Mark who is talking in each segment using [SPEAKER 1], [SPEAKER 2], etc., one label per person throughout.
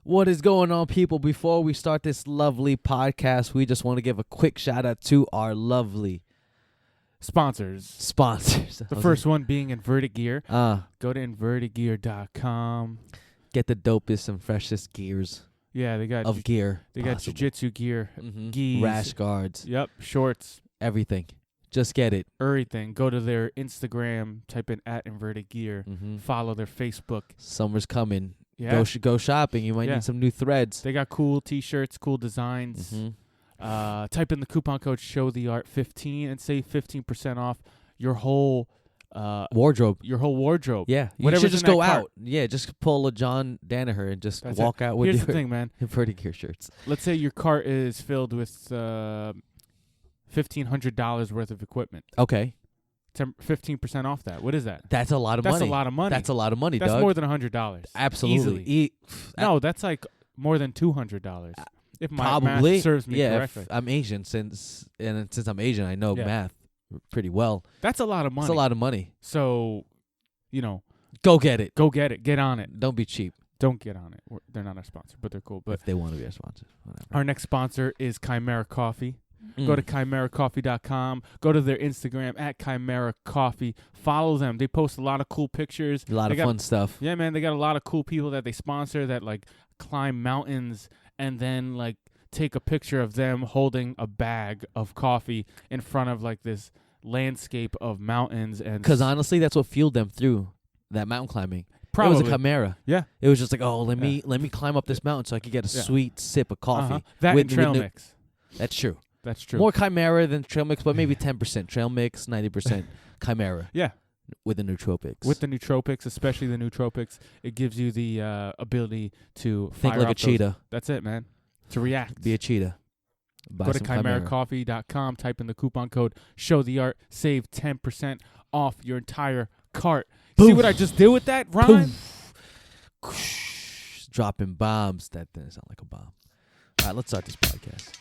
[SPEAKER 1] What is going on, people? Before we start this lovely podcast, we just want to give a quick shout out to our lovely
[SPEAKER 2] sponsors. The first one being Inverted Gear. Go to invertedgear.com.
[SPEAKER 1] Get the dopest and freshest gears.
[SPEAKER 2] Yeah, they got
[SPEAKER 1] gear.
[SPEAKER 2] They got jiu-jitsu gear, gis,
[SPEAKER 1] rash guards.
[SPEAKER 2] Yep, shorts,
[SPEAKER 1] everything. Just get it.
[SPEAKER 2] Everything. Go to their Instagram, type in @InvertedGear. Follow their Facebook.
[SPEAKER 1] Summer's coming.
[SPEAKER 2] Yeah.
[SPEAKER 1] Go shopping. You might need some new threads.
[SPEAKER 2] They got cool T-shirts, cool designs. Type in the coupon code SHOWTHEART15 and save 15% off your whole
[SPEAKER 1] wardrobe.
[SPEAKER 2] Yeah.
[SPEAKER 1] You should just go out. Yeah, just pull a John Danaher and just walk out with
[SPEAKER 2] Here's the thing, man.
[SPEAKER 1] Inverted Gear shirts.
[SPEAKER 2] Let's say your cart is filled with $1,500 worth of equipment.
[SPEAKER 1] Okay.
[SPEAKER 2] 15% off that. What is that?
[SPEAKER 1] That's a lot of money.
[SPEAKER 2] That's a lot of money.
[SPEAKER 1] That's a lot of money,
[SPEAKER 2] That's
[SPEAKER 1] dog.
[SPEAKER 2] more than $100.
[SPEAKER 1] Absolutely.
[SPEAKER 2] Easily. No, that's like more than $200. If my
[SPEAKER 1] Probably.
[SPEAKER 2] math serves me correctly.
[SPEAKER 1] If I'm Asian, since I'm Asian, I know math pretty well.
[SPEAKER 2] That's a lot of money.
[SPEAKER 1] It's a lot of money.
[SPEAKER 2] So,
[SPEAKER 1] go get it.
[SPEAKER 2] Go get it. Get on it.
[SPEAKER 1] Don't be cheap.
[SPEAKER 2] Don't get on it. They're not our sponsor, but they're cool. But
[SPEAKER 1] if they want to be our sponsor, whatever.
[SPEAKER 2] Our next sponsor is Chimera Coffee. Go to chimeracoffee.com. Go to their Instagram @ChimeraCoffee. Follow them. They post a lot of cool pictures.
[SPEAKER 1] A lot of fun stuff.
[SPEAKER 2] Yeah, man. They got a lot of cool people that they sponsor that like climb mountains and then like take a picture of them holding a bag of coffee in front of like this landscape of mountains. And
[SPEAKER 1] because honestly, that's what fueled them through that mountain climbing.
[SPEAKER 2] Probably.
[SPEAKER 1] It was a Chimera.
[SPEAKER 2] Yeah.
[SPEAKER 1] It was just like, let me climb up this mountain so I could get a sweet sip of coffee.
[SPEAKER 2] That and trail mix.
[SPEAKER 1] That's true.
[SPEAKER 2] That's true.
[SPEAKER 1] More Chimera than trail mix, but maybe 10% trail mix, 90% Chimera.
[SPEAKER 2] Yeah.
[SPEAKER 1] With the nootropics.
[SPEAKER 2] With the nootropics, especially the nootropics, it gives you the ability to
[SPEAKER 1] think like a cheetah.
[SPEAKER 2] That's it, man. To react.
[SPEAKER 1] Be a cheetah.
[SPEAKER 2] Go to chimeracoffee.com, type in the coupon code SHOWTHEART, save 10% off your entire cart. See what I just did with that rhyme?
[SPEAKER 1] Dropping bombs. That didn't sound like a bomb. All right, let's start this podcast.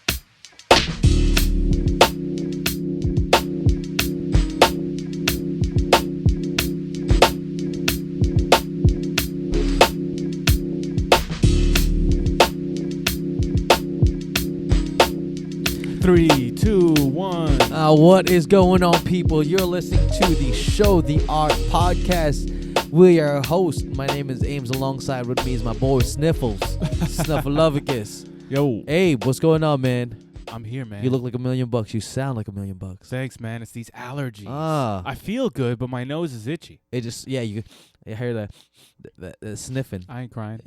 [SPEAKER 2] 3, 2, 1.
[SPEAKER 1] What is going on, people? You're listening to the Show the Art podcast. We are your host. My name is Ames. Alongside with me is my boy Sniffles. Snuffleupagus.
[SPEAKER 2] Yo.
[SPEAKER 1] Abe, what's going on, man?
[SPEAKER 2] I'm here, man.
[SPEAKER 1] You look like $1 million. You sound like $1 million.
[SPEAKER 2] Thanks, man. It's these allergies. I feel good, but my nose is itchy.
[SPEAKER 1] It just, you hear the sniffing.
[SPEAKER 2] I ain't crying.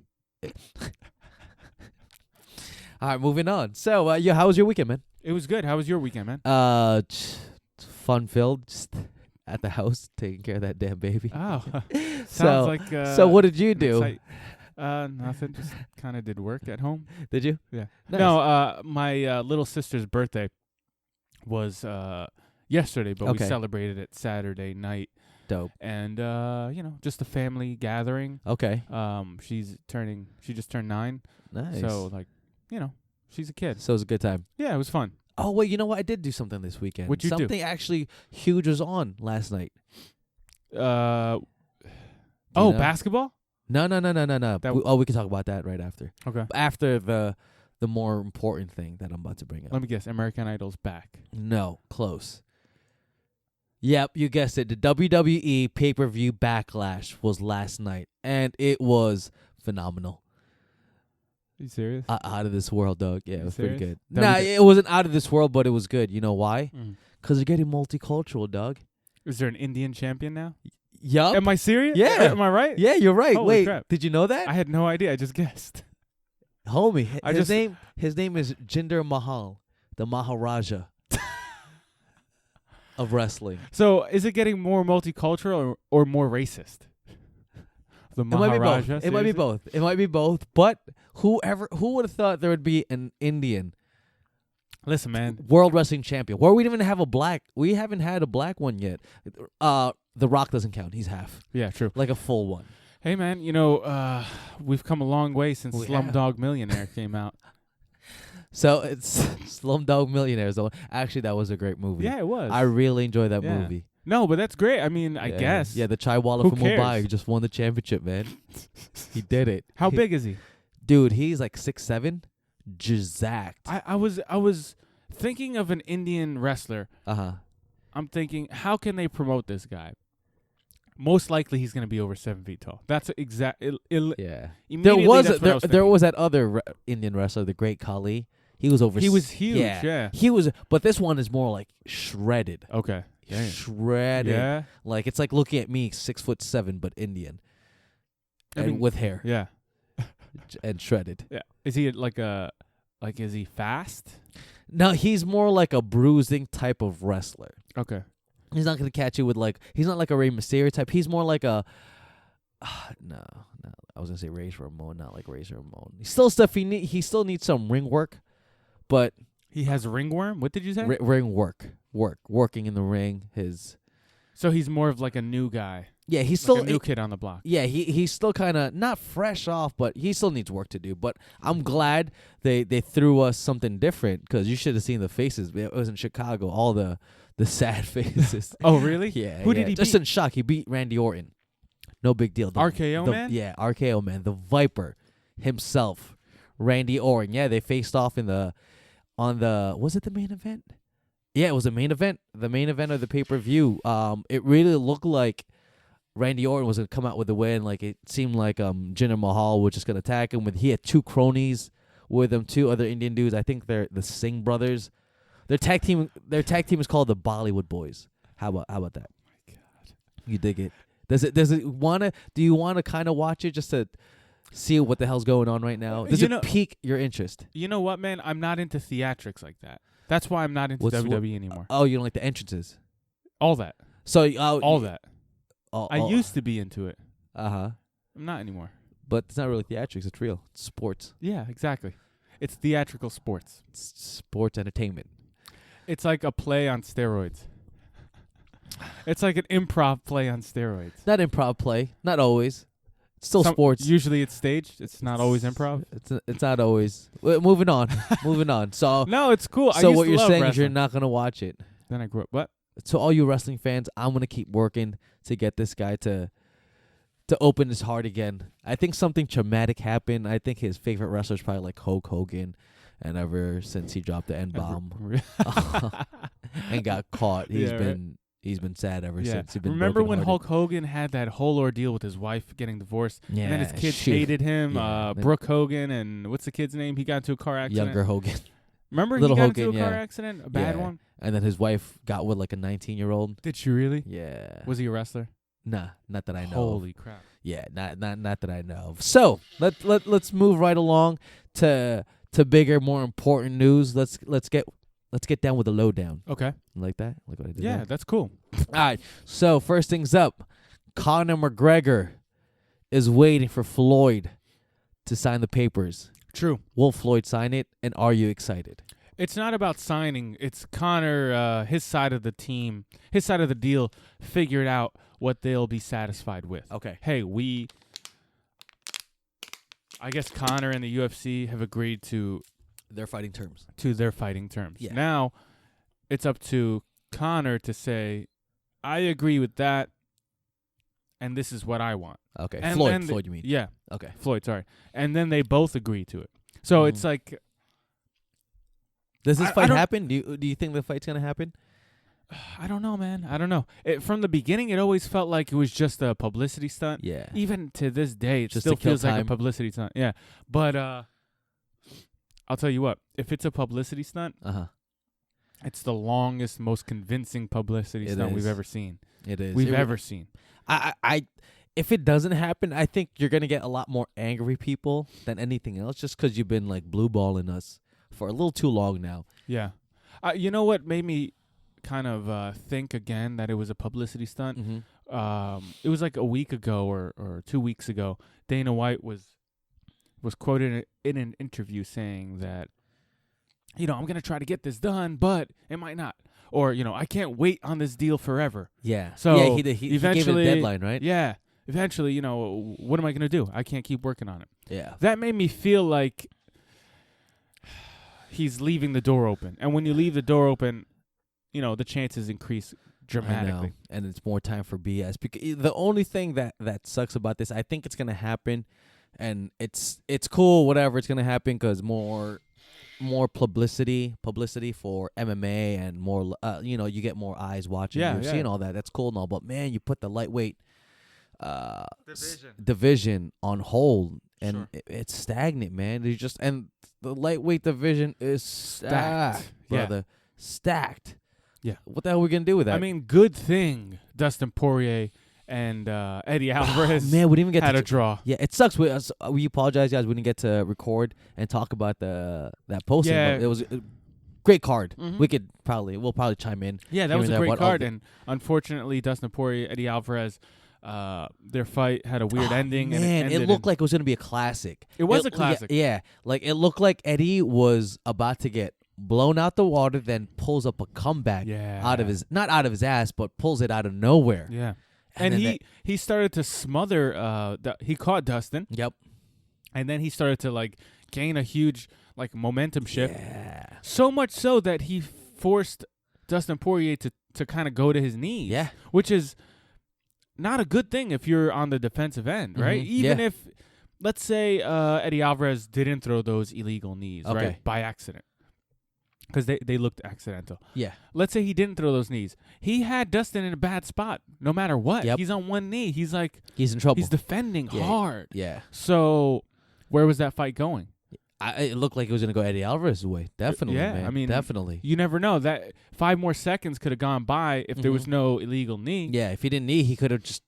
[SPEAKER 1] All right, moving on. So, how was your weekend, man?
[SPEAKER 2] It was good. How was your weekend, man?
[SPEAKER 1] Fun-filled. Just at the house, taking care of that damn baby.
[SPEAKER 2] Oh, sounds like.
[SPEAKER 1] So, what did you do?
[SPEAKER 2] Nothing. Just kind of did work at home.
[SPEAKER 1] Did you?
[SPEAKER 2] Yeah.
[SPEAKER 1] Nice.
[SPEAKER 2] No, my little sister's birthday was yesterday, but we celebrated it Saturday night.
[SPEAKER 1] Dope.
[SPEAKER 2] And just a family gathering.
[SPEAKER 1] Okay.
[SPEAKER 2] She just turned 9.
[SPEAKER 1] Nice.
[SPEAKER 2] So she's a kid.
[SPEAKER 1] So it was a good time.
[SPEAKER 2] Yeah, it was fun.
[SPEAKER 1] Oh wait, you know what? I did do something this weekend.
[SPEAKER 2] What'd you do?
[SPEAKER 1] Something actually huge was on last night.
[SPEAKER 2] Basketball?
[SPEAKER 1] No. We can talk about that right after.
[SPEAKER 2] Okay.
[SPEAKER 1] After the more important thing that I'm about to bring up.
[SPEAKER 2] Let me guess. American Idol's back.
[SPEAKER 1] No, close. Yep, you guessed it. The WWE pay-per-view Backlash was last night, and it was phenomenal.
[SPEAKER 2] Are you serious?
[SPEAKER 1] Out of this world, dog. Yeah, it was pretty good.
[SPEAKER 2] Nah,
[SPEAKER 1] it wasn't out of this world, but it was good. You know why? Because
[SPEAKER 2] Mm.
[SPEAKER 1] they're getting multicultural, dog.
[SPEAKER 2] Is there an Indian champion now?
[SPEAKER 1] Yup.
[SPEAKER 2] Am I serious?
[SPEAKER 1] Yeah.
[SPEAKER 2] Am I right?
[SPEAKER 1] Yeah, you're right.
[SPEAKER 2] Holy
[SPEAKER 1] Wait,
[SPEAKER 2] crap.
[SPEAKER 1] did you know that?
[SPEAKER 2] I had no idea. I just guessed.
[SPEAKER 1] Homie, his name is Jinder Mahal, the Maharaja of wrestling.
[SPEAKER 2] So is it getting more multicultural or more racist? The Maharaja.
[SPEAKER 1] It might be both. It might be both. But who would have thought there would be an Indian?
[SPEAKER 2] Listen, man.
[SPEAKER 1] World Wrestling Champion. Where we didn't even have a black. We haven't had a black one yet. The Rock doesn't count. He's half.
[SPEAKER 2] Yeah, true.
[SPEAKER 1] Like a full one.
[SPEAKER 2] Hey, man. We've come a long way since Slumdog Millionaire came out.
[SPEAKER 1] So it's Slumdog Millionaire. So actually, that was a great movie.
[SPEAKER 2] Yeah, it was.
[SPEAKER 1] I really enjoyed that movie.
[SPEAKER 2] No, but that's great. I mean, I guess.
[SPEAKER 1] Yeah, the Chaiwala from Mumbai just won the championship, man. He did it.
[SPEAKER 2] How big is he?
[SPEAKER 1] Dude, he's like 6'7", jacked.
[SPEAKER 2] I was thinking of an Indian wrestler. I'm thinking, how can they promote this guy? Most likely, he's going to be over 7 feet tall. That's exact.
[SPEAKER 1] Yeah.
[SPEAKER 2] There
[SPEAKER 1] was that other Indian wrestler, the Great Khali. He was over.
[SPEAKER 2] He was huge. Yeah.
[SPEAKER 1] He was, but this one is more like shredded.
[SPEAKER 2] Okay. Dang.
[SPEAKER 1] Shredded.
[SPEAKER 2] Yeah.
[SPEAKER 1] Like it's like looking at me, 6'7", but Indian, and with hair.
[SPEAKER 2] Yeah.
[SPEAKER 1] And shredded.
[SPEAKER 2] Yeah. Is he is he fast?
[SPEAKER 1] No, he's more like a bruising type of wrestler.
[SPEAKER 2] Okay.
[SPEAKER 1] He's not gonna catch you with he's not like a Rey Mysterio type. He's more like a no. I was gonna say Razor Ramon, not like Razor Ramon. He's still stuff he still needs some ring work, but
[SPEAKER 2] he has ringworm. What did you say?
[SPEAKER 1] Ring working in the ring.
[SPEAKER 2] So he's more of like a new guy.
[SPEAKER 1] Yeah, he's
[SPEAKER 2] like
[SPEAKER 1] still
[SPEAKER 2] a new kid on the block.
[SPEAKER 1] Yeah, he's still kind of not fresh off, but he still needs work to do. But I'm glad they threw us something different because you should have seen the faces. It was in Chicago, all the sad faces.
[SPEAKER 2] Oh, really?
[SPEAKER 1] Yeah.
[SPEAKER 2] Who did he
[SPEAKER 1] Just
[SPEAKER 2] beat?
[SPEAKER 1] in shock. He beat Randy Orton. No big deal.
[SPEAKER 2] RKO man?
[SPEAKER 1] Yeah, RKO man. The Viper himself, Randy Orton. Yeah, they faced off was it the main event? Yeah, it was the main event. The main event of the pay-per-view. It really looked like Randy Orton was going to come out with the win. Like, it seemed like Jinder Mahal was just going to attack him. He had two cronies with him, two other Indian dudes. I think they're the Singh brothers. Their tag team is called the Bollywood Boys. How about that?
[SPEAKER 2] Oh my God.
[SPEAKER 1] You dig it? Do you wanna kind of watch it just to see what the hell's going on right now? Does it pique your interest?
[SPEAKER 2] You know what, man? I'm not into theatrics like that. That's why I'm not into WWE anymore.
[SPEAKER 1] Oh, you don't like the entrances?
[SPEAKER 2] All that.
[SPEAKER 1] So
[SPEAKER 2] all that. I
[SPEAKER 1] Oh.
[SPEAKER 2] used to be into it.
[SPEAKER 1] I'm
[SPEAKER 2] not anymore.
[SPEAKER 1] But it's not really theatrics. It's real. It's sports.
[SPEAKER 2] Yeah, exactly. It's theatrical sports.
[SPEAKER 1] It's sports entertainment.
[SPEAKER 2] It's like a play on steroids. It's like an improv play on steroids.
[SPEAKER 1] Not improv play. Not always. It's still sports.
[SPEAKER 2] Usually it's staged. It's not always improv.
[SPEAKER 1] It's not always. Moving on. Moving on. So
[SPEAKER 2] no, it's cool.
[SPEAKER 1] So what you're saying is you're not gonna watch it.
[SPEAKER 2] Then I grew up. What?
[SPEAKER 1] So all you wrestling fans, I'm gonna keep working to get this guy to open his heart again. I think something traumatic happened. I think his favorite wrestler is probably like Hulk Hogan, and ever since he dropped the N-bomb and got caught, he's been sad ever since.
[SPEAKER 2] Remember when Hulk Hogan had that whole ordeal with his wife getting divorced?
[SPEAKER 1] Yeah,
[SPEAKER 2] and then his kids hated him. Yeah, Brooke Hogan and what's the kid's name? He got into a car accident.
[SPEAKER 1] Younger Hogan.
[SPEAKER 2] Remember
[SPEAKER 1] Little
[SPEAKER 2] he got
[SPEAKER 1] Hogan,
[SPEAKER 2] into a car accident? A bad one?
[SPEAKER 1] And then his wife got with like a 19-year-old.
[SPEAKER 2] Did she really?
[SPEAKER 1] Yeah.
[SPEAKER 2] Was he a wrestler?
[SPEAKER 1] Nah, not that I know.
[SPEAKER 2] Holy crap.
[SPEAKER 1] Yeah, not that I know of. So let's move right along to bigger, more important news. Let's get down with the lowdown.
[SPEAKER 2] Okay.
[SPEAKER 1] Like that? Like what I did?
[SPEAKER 2] Yeah,
[SPEAKER 1] there?
[SPEAKER 2] that's cool.
[SPEAKER 1] All right. So first things up, Conor MacGregor is waiting for Floyd to sign the papers.
[SPEAKER 2] True.
[SPEAKER 1] Will Floyd sign it? And are you excited?
[SPEAKER 2] It's not about signing. It's Conor, his side of the team, his side of the deal, figured out what they'll be satisfied with.
[SPEAKER 1] Okay.
[SPEAKER 2] Hey, I guess Conor and the UFC have agreed to
[SPEAKER 1] their fighting terms.
[SPEAKER 2] Yeah. Now, it's up to Conor to say, I agree with that, and this is what I want.
[SPEAKER 1] Okay.
[SPEAKER 2] And
[SPEAKER 1] Floyd, you mean?
[SPEAKER 2] Yeah.
[SPEAKER 1] Okay.
[SPEAKER 2] Floyd, sorry. And then they both agree to it. So it's like...
[SPEAKER 1] Does this fight happen? Do you think the fight's going to happen?
[SPEAKER 2] I don't know, man. I don't know. From the beginning, it always felt like it was just a publicity stunt.
[SPEAKER 1] Yeah.
[SPEAKER 2] Even to this day, it
[SPEAKER 1] just
[SPEAKER 2] still feels like a publicity stunt. Yeah. But I'll tell you what. If it's a publicity stunt, it's the longest, most convincing publicity stunt we've ever seen.
[SPEAKER 1] It is.
[SPEAKER 2] We've ever seen.
[SPEAKER 1] If it doesn't happen, I think you're going to get a lot more angry people than anything else just because you've been like blue balling us for a little too long now.
[SPEAKER 2] Yeah. You know what made me kind of think again that it was a publicity stunt?
[SPEAKER 1] Mm-hmm.
[SPEAKER 2] It was like a week ago or 2 weeks ago. Dana White was quoted in an interview saying that, I'm going to try to get this done, but it might not. Or, I can't wait on this deal forever.
[SPEAKER 1] Yeah.
[SPEAKER 2] So
[SPEAKER 1] yeah, he gave it a deadline, right?
[SPEAKER 2] Yeah. Eventually, what am I going to do? I can't keep working on it.
[SPEAKER 1] Yeah.
[SPEAKER 2] That made me feel like he's leaving the door open. And when you leave the door open, the chances increase dramatically.
[SPEAKER 1] I know. And it's more time for BS. Because the only thing that sucks about this, I think it's going to happen, and it's cool. Whatever, it's gonna happen because more publicity for MMA and more. You get more eyes watching UFC and all that. That's cool and all. But man, you put the lightweight division on hold, and it's stagnant, man. You just and the lightweight division is stacked, brother. Stacked.
[SPEAKER 2] Yeah.
[SPEAKER 1] What the hell are we gonna do with that?
[SPEAKER 2] I mean, good thing Dustin Poirier and Eddie Alvarez
[SPEAKER 1] man, we didn't even get
[SPEAKER 2] had
[SPEAKER 1] to
[SPEAKER 2] a draw.
[SPEAKER 1] Yeah, it sucks. We apologize, guys. We didn't get to record and talk about that posting.
[SPEAKER 2] Yeah.
[SPEAKER 1] But it was a great card.
[SPEAKER 2] Mm-hmm.
[SPEAKER 1] We'll probably chime in.
[SPEAKER 2] Yeah, that was a great card. And unfortunately, Dustin Poirier, Eddie Alvarez, their fight had a weird ending.
[SPEAKER 1] Man,
[SPEAKER 2] and
[SPEAKER 1] it looked like it was gonna be a classic.
[SPEAKER 2] It was a classic.
[SPEAKER 1] Yeah, like it looked like Eddie was about to get blown out the water, then pulls up a comeback out of his not out of his ass, but pulls it out of nowhere.
[SPEAKER 2] Yeah. And he started to smother. He caught Dustin.
[SPEAKER 1] Yep.
[SPEAKER 2] And then he started to like gain a huge like momentum shift.
[SPEAKER 1] Yeah.
[SPEAKER 2] So much so that he forced Dustin Poirier to kind of go to his knees.
[SPEAKER 1] Yeah.
[SPEAKER 2] Which is not a good thing if you're on the defensive end, right? Even if, let's say, Eddie Alvarez didn't throw those illegal knees, right, by accident. Because they looked accidental.
[SPEAKER 1] Yeah.
[SPEAKER 2] Let's say he didn't throw those knees. He had Dustin in a bad spot, no matter what.
[SPEAKER 1] Yep.
[SPEAKER 2] He's on one knee. He's in
[SPEAKER 1] trouble.
[SPEAKER 2] He's defending hard.
[SPEAKER 1] Yeah.
[SPEAKER 2] So, where was that fight going?
[SPEAKER 1] It looked like it was going to go Eddie Alvarez's way. Definitely, man.
[SPEAKER 2] I mean,
[SPEAKER 1] definitely.
[SPEAKER 2] You never know. That 5 more seconds could have gone by if there was no illegal knee.
[SPEAKER 1] Yeah, if he didn't knee, he could have just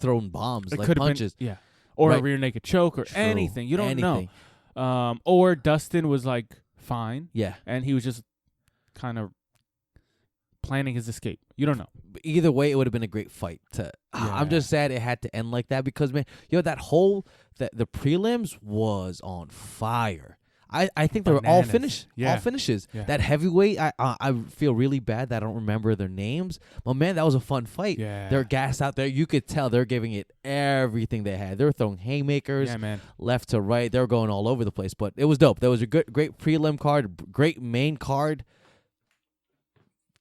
[SPEAKER 1] thrown bombs, like punches.
[SPEAKER 2] Been, or a rear naked choke or anything. You don't know. Or Dustin was like fine.
[SPEAKER 1] Yeah.
[SPEAKER 2] And he was just kind of planning his escape. You don't know.
[SPEAKER 1] But either way, it would have been a great fight. I'm just sad it had to end like that because, man, the prelims was on fire. I think they were all finished.
[SPEAKER 2] Yeah.
[SPEAKER 1] All finishes.
[SPEAKER 2] Yeah.
[SPEAKER 1] That heavyweight, I feel really bad that I don't remember their names. But, man, that was a fun fight.
[SPEAKER 2] Yeah.
[SPEAKER 1] They're gassed out there. You could tell they're giving it everything they had. They were throwing haymakers left to right. They were going all over the place. But it was dope. That was a great prelim card, great main card.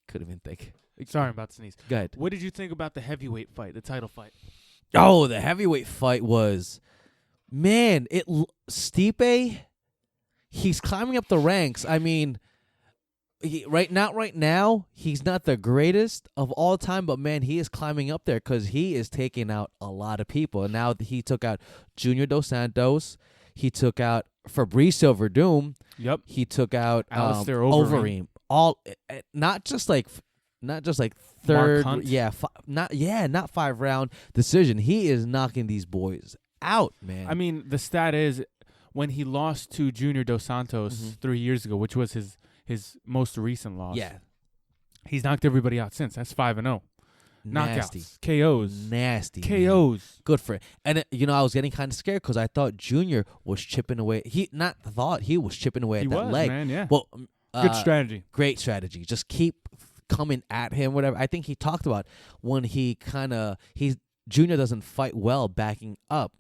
[SPEAKER 1] Couldn't even think.
[SPEAKER 2] Sorry, I'm about to sneeze.
[SPEAKER 1] Go ahead.
[SPEAKER 2] What did you think about the heavyweight fight, the title fight?
[SPEAKER 1] Oh, the heavyweight fight was, man, Stipe, he's climbing up the ranks. I mean, right now, he's not the greatest of all time, but, man, he is climbing up there because he is taking out a lot of people. And now he took out Junior Dos Santos. He took out Fabricio Verdum.
[SPEAKER 2] Yep.
[SPEAKER 1] He took out
[SPEAKER 2] Alistair
[SPEAKER 1] Overeem. All not just like third,
[SPEAKER 2] Mark Hunt.
[SPEAKER 1] not 5-round decision. He is knocking these boys out, man.
[SPEAKER 2] I mean, the stat is when he lost to Junior Dos Santos 3 years ago, which was his most recent loss.
[SPEAKER 1] Yeah,
[SPEAKER 2] he's knocked everybody out since. That's 5-0.
[SPEAKER 1] Nasty.
[SPEAKER 2] Knockouts, KOs,
[SPEAKER 1] nasty
[SPEAKER 2] KOs.
[SPEAKER 1] Man. Good for it. And I was getting kind of scared because I thought Junior was chipping away. He was chipping away at that leg.
[SPEAKER 2] Man, yeah.
[SPEAKER 1] Well,
[SPEAKER 2] good strategy.
[SPEAKER 1] Great strategy. Just keep coming at him, whatever. I think he talked about when Junior doesn't fight well backing up.